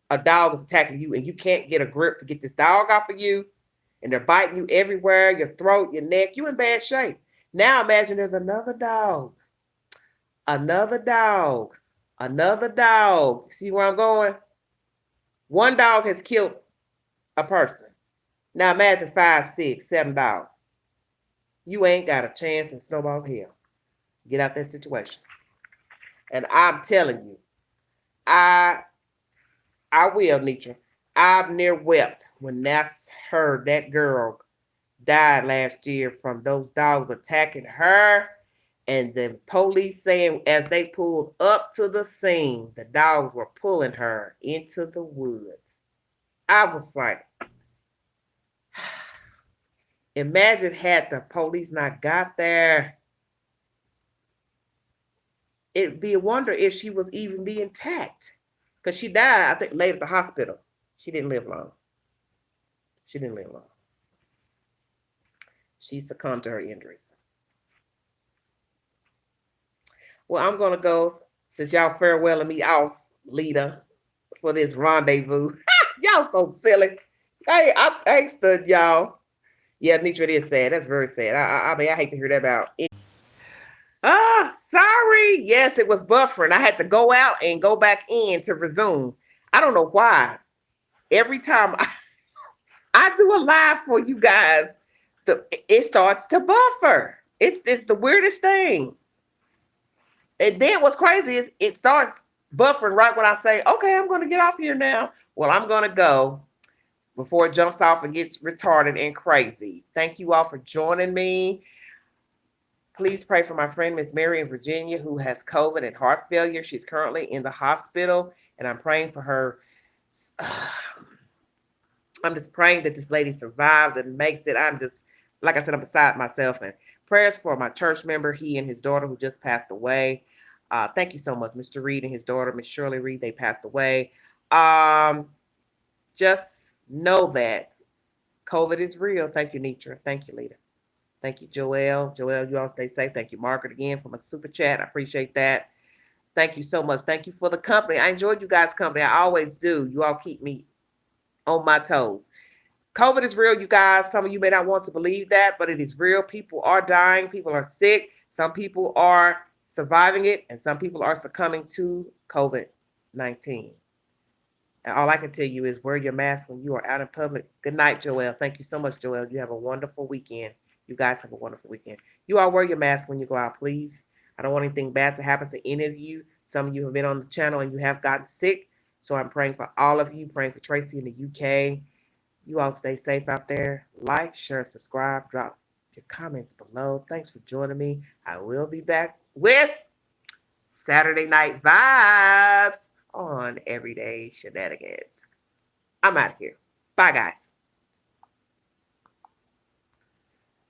a dog is attacking you and you can't get a grip to get this dog off of you, and they're biting you everywhere, your throat, your neck. You in bad shape. Now imagine there's another dog, another dog, another dog. See where I'm going? One dog has killed a person. Now imagine 5, 6, 7 dogs. You ain't got a chance in snowball's hell. Get out that situation. And I'm telling you, I will, Nitra. I've near wept when I heard that girl died last year from those dogs attacking her, and the police saying as they pulled up to the scene, the dogs were pulling her into the woods. I was like, imagine had the police not got there. It'd be a wonder if she was even be intact. Because she died, I think, late at the hospital. She didn't live long. She didn't live long. She succumbed to her injuries. Well, I'm going to go, since y'all farewelling me off, Lita, for this rendezvous. Y'all so silly. Hey, I stood y'all. Yeah, Nitra, it is sad. That's very sad. I mean, I hate to hear that about it. Sorry. Yes, it was buffering. I had to go out and go back in to resume. I don't know why. Every time I do a live for you guys, it starts to buffer. It's the weirdest thing. And then what's crazy is it starts buffering right when I say, okay, I'm going to get off here now. Well, I'm going to go before it jumps off and gets retarded and crazy. Thank you all for joining me. Please pray for my friend, Miss Mary in Virginia, who has COVID and heart failure. She's currently in the hospital, and I'm praying for her. I'm just praying that this lady survives and makes it. I'm just, like I said, I'm beside myself. And prayers for my church member, he and his daughter who just passed away. Thank you so much, Mr. Reed and his daughter, Miss Shirley Reed. They passed away. Just know that COVID is real. Thank you, Nitra. Thank you, Lita. Thank you, Joelle. Joelle, you all stay safe. Thank you, Margaret, again for my super chat. I appreciate that. Thank you so much. Thank you for the company. I enjoyed you guys' company. I always do. You all keep me on my toes. COVID is real, you guys. Some of you may not want to believe that, but it is real. People are dying. People are sick. Some people are surviving it, and some people are succumbing to COVID-19. And all I can tell you is wear your mask when you are out in public. Good night, Joelle. Thank you so much, Joelle. You have a wonderful weekend. You guys have a wonderful weekend. You all wear your mask when you go out, please. I don't want anything bad to happen to any of you. Some of you have been on the channel and you have gotten sick. So I'm praying for all of you, praying for Tracy in the UK. You all stay safe out there. Like, share, subscribe, drop your comments below. Thanks for joining me. I will be back with Saturday Night Vibes on Everyday Shenanigans. I'm out of here. Bye, guys.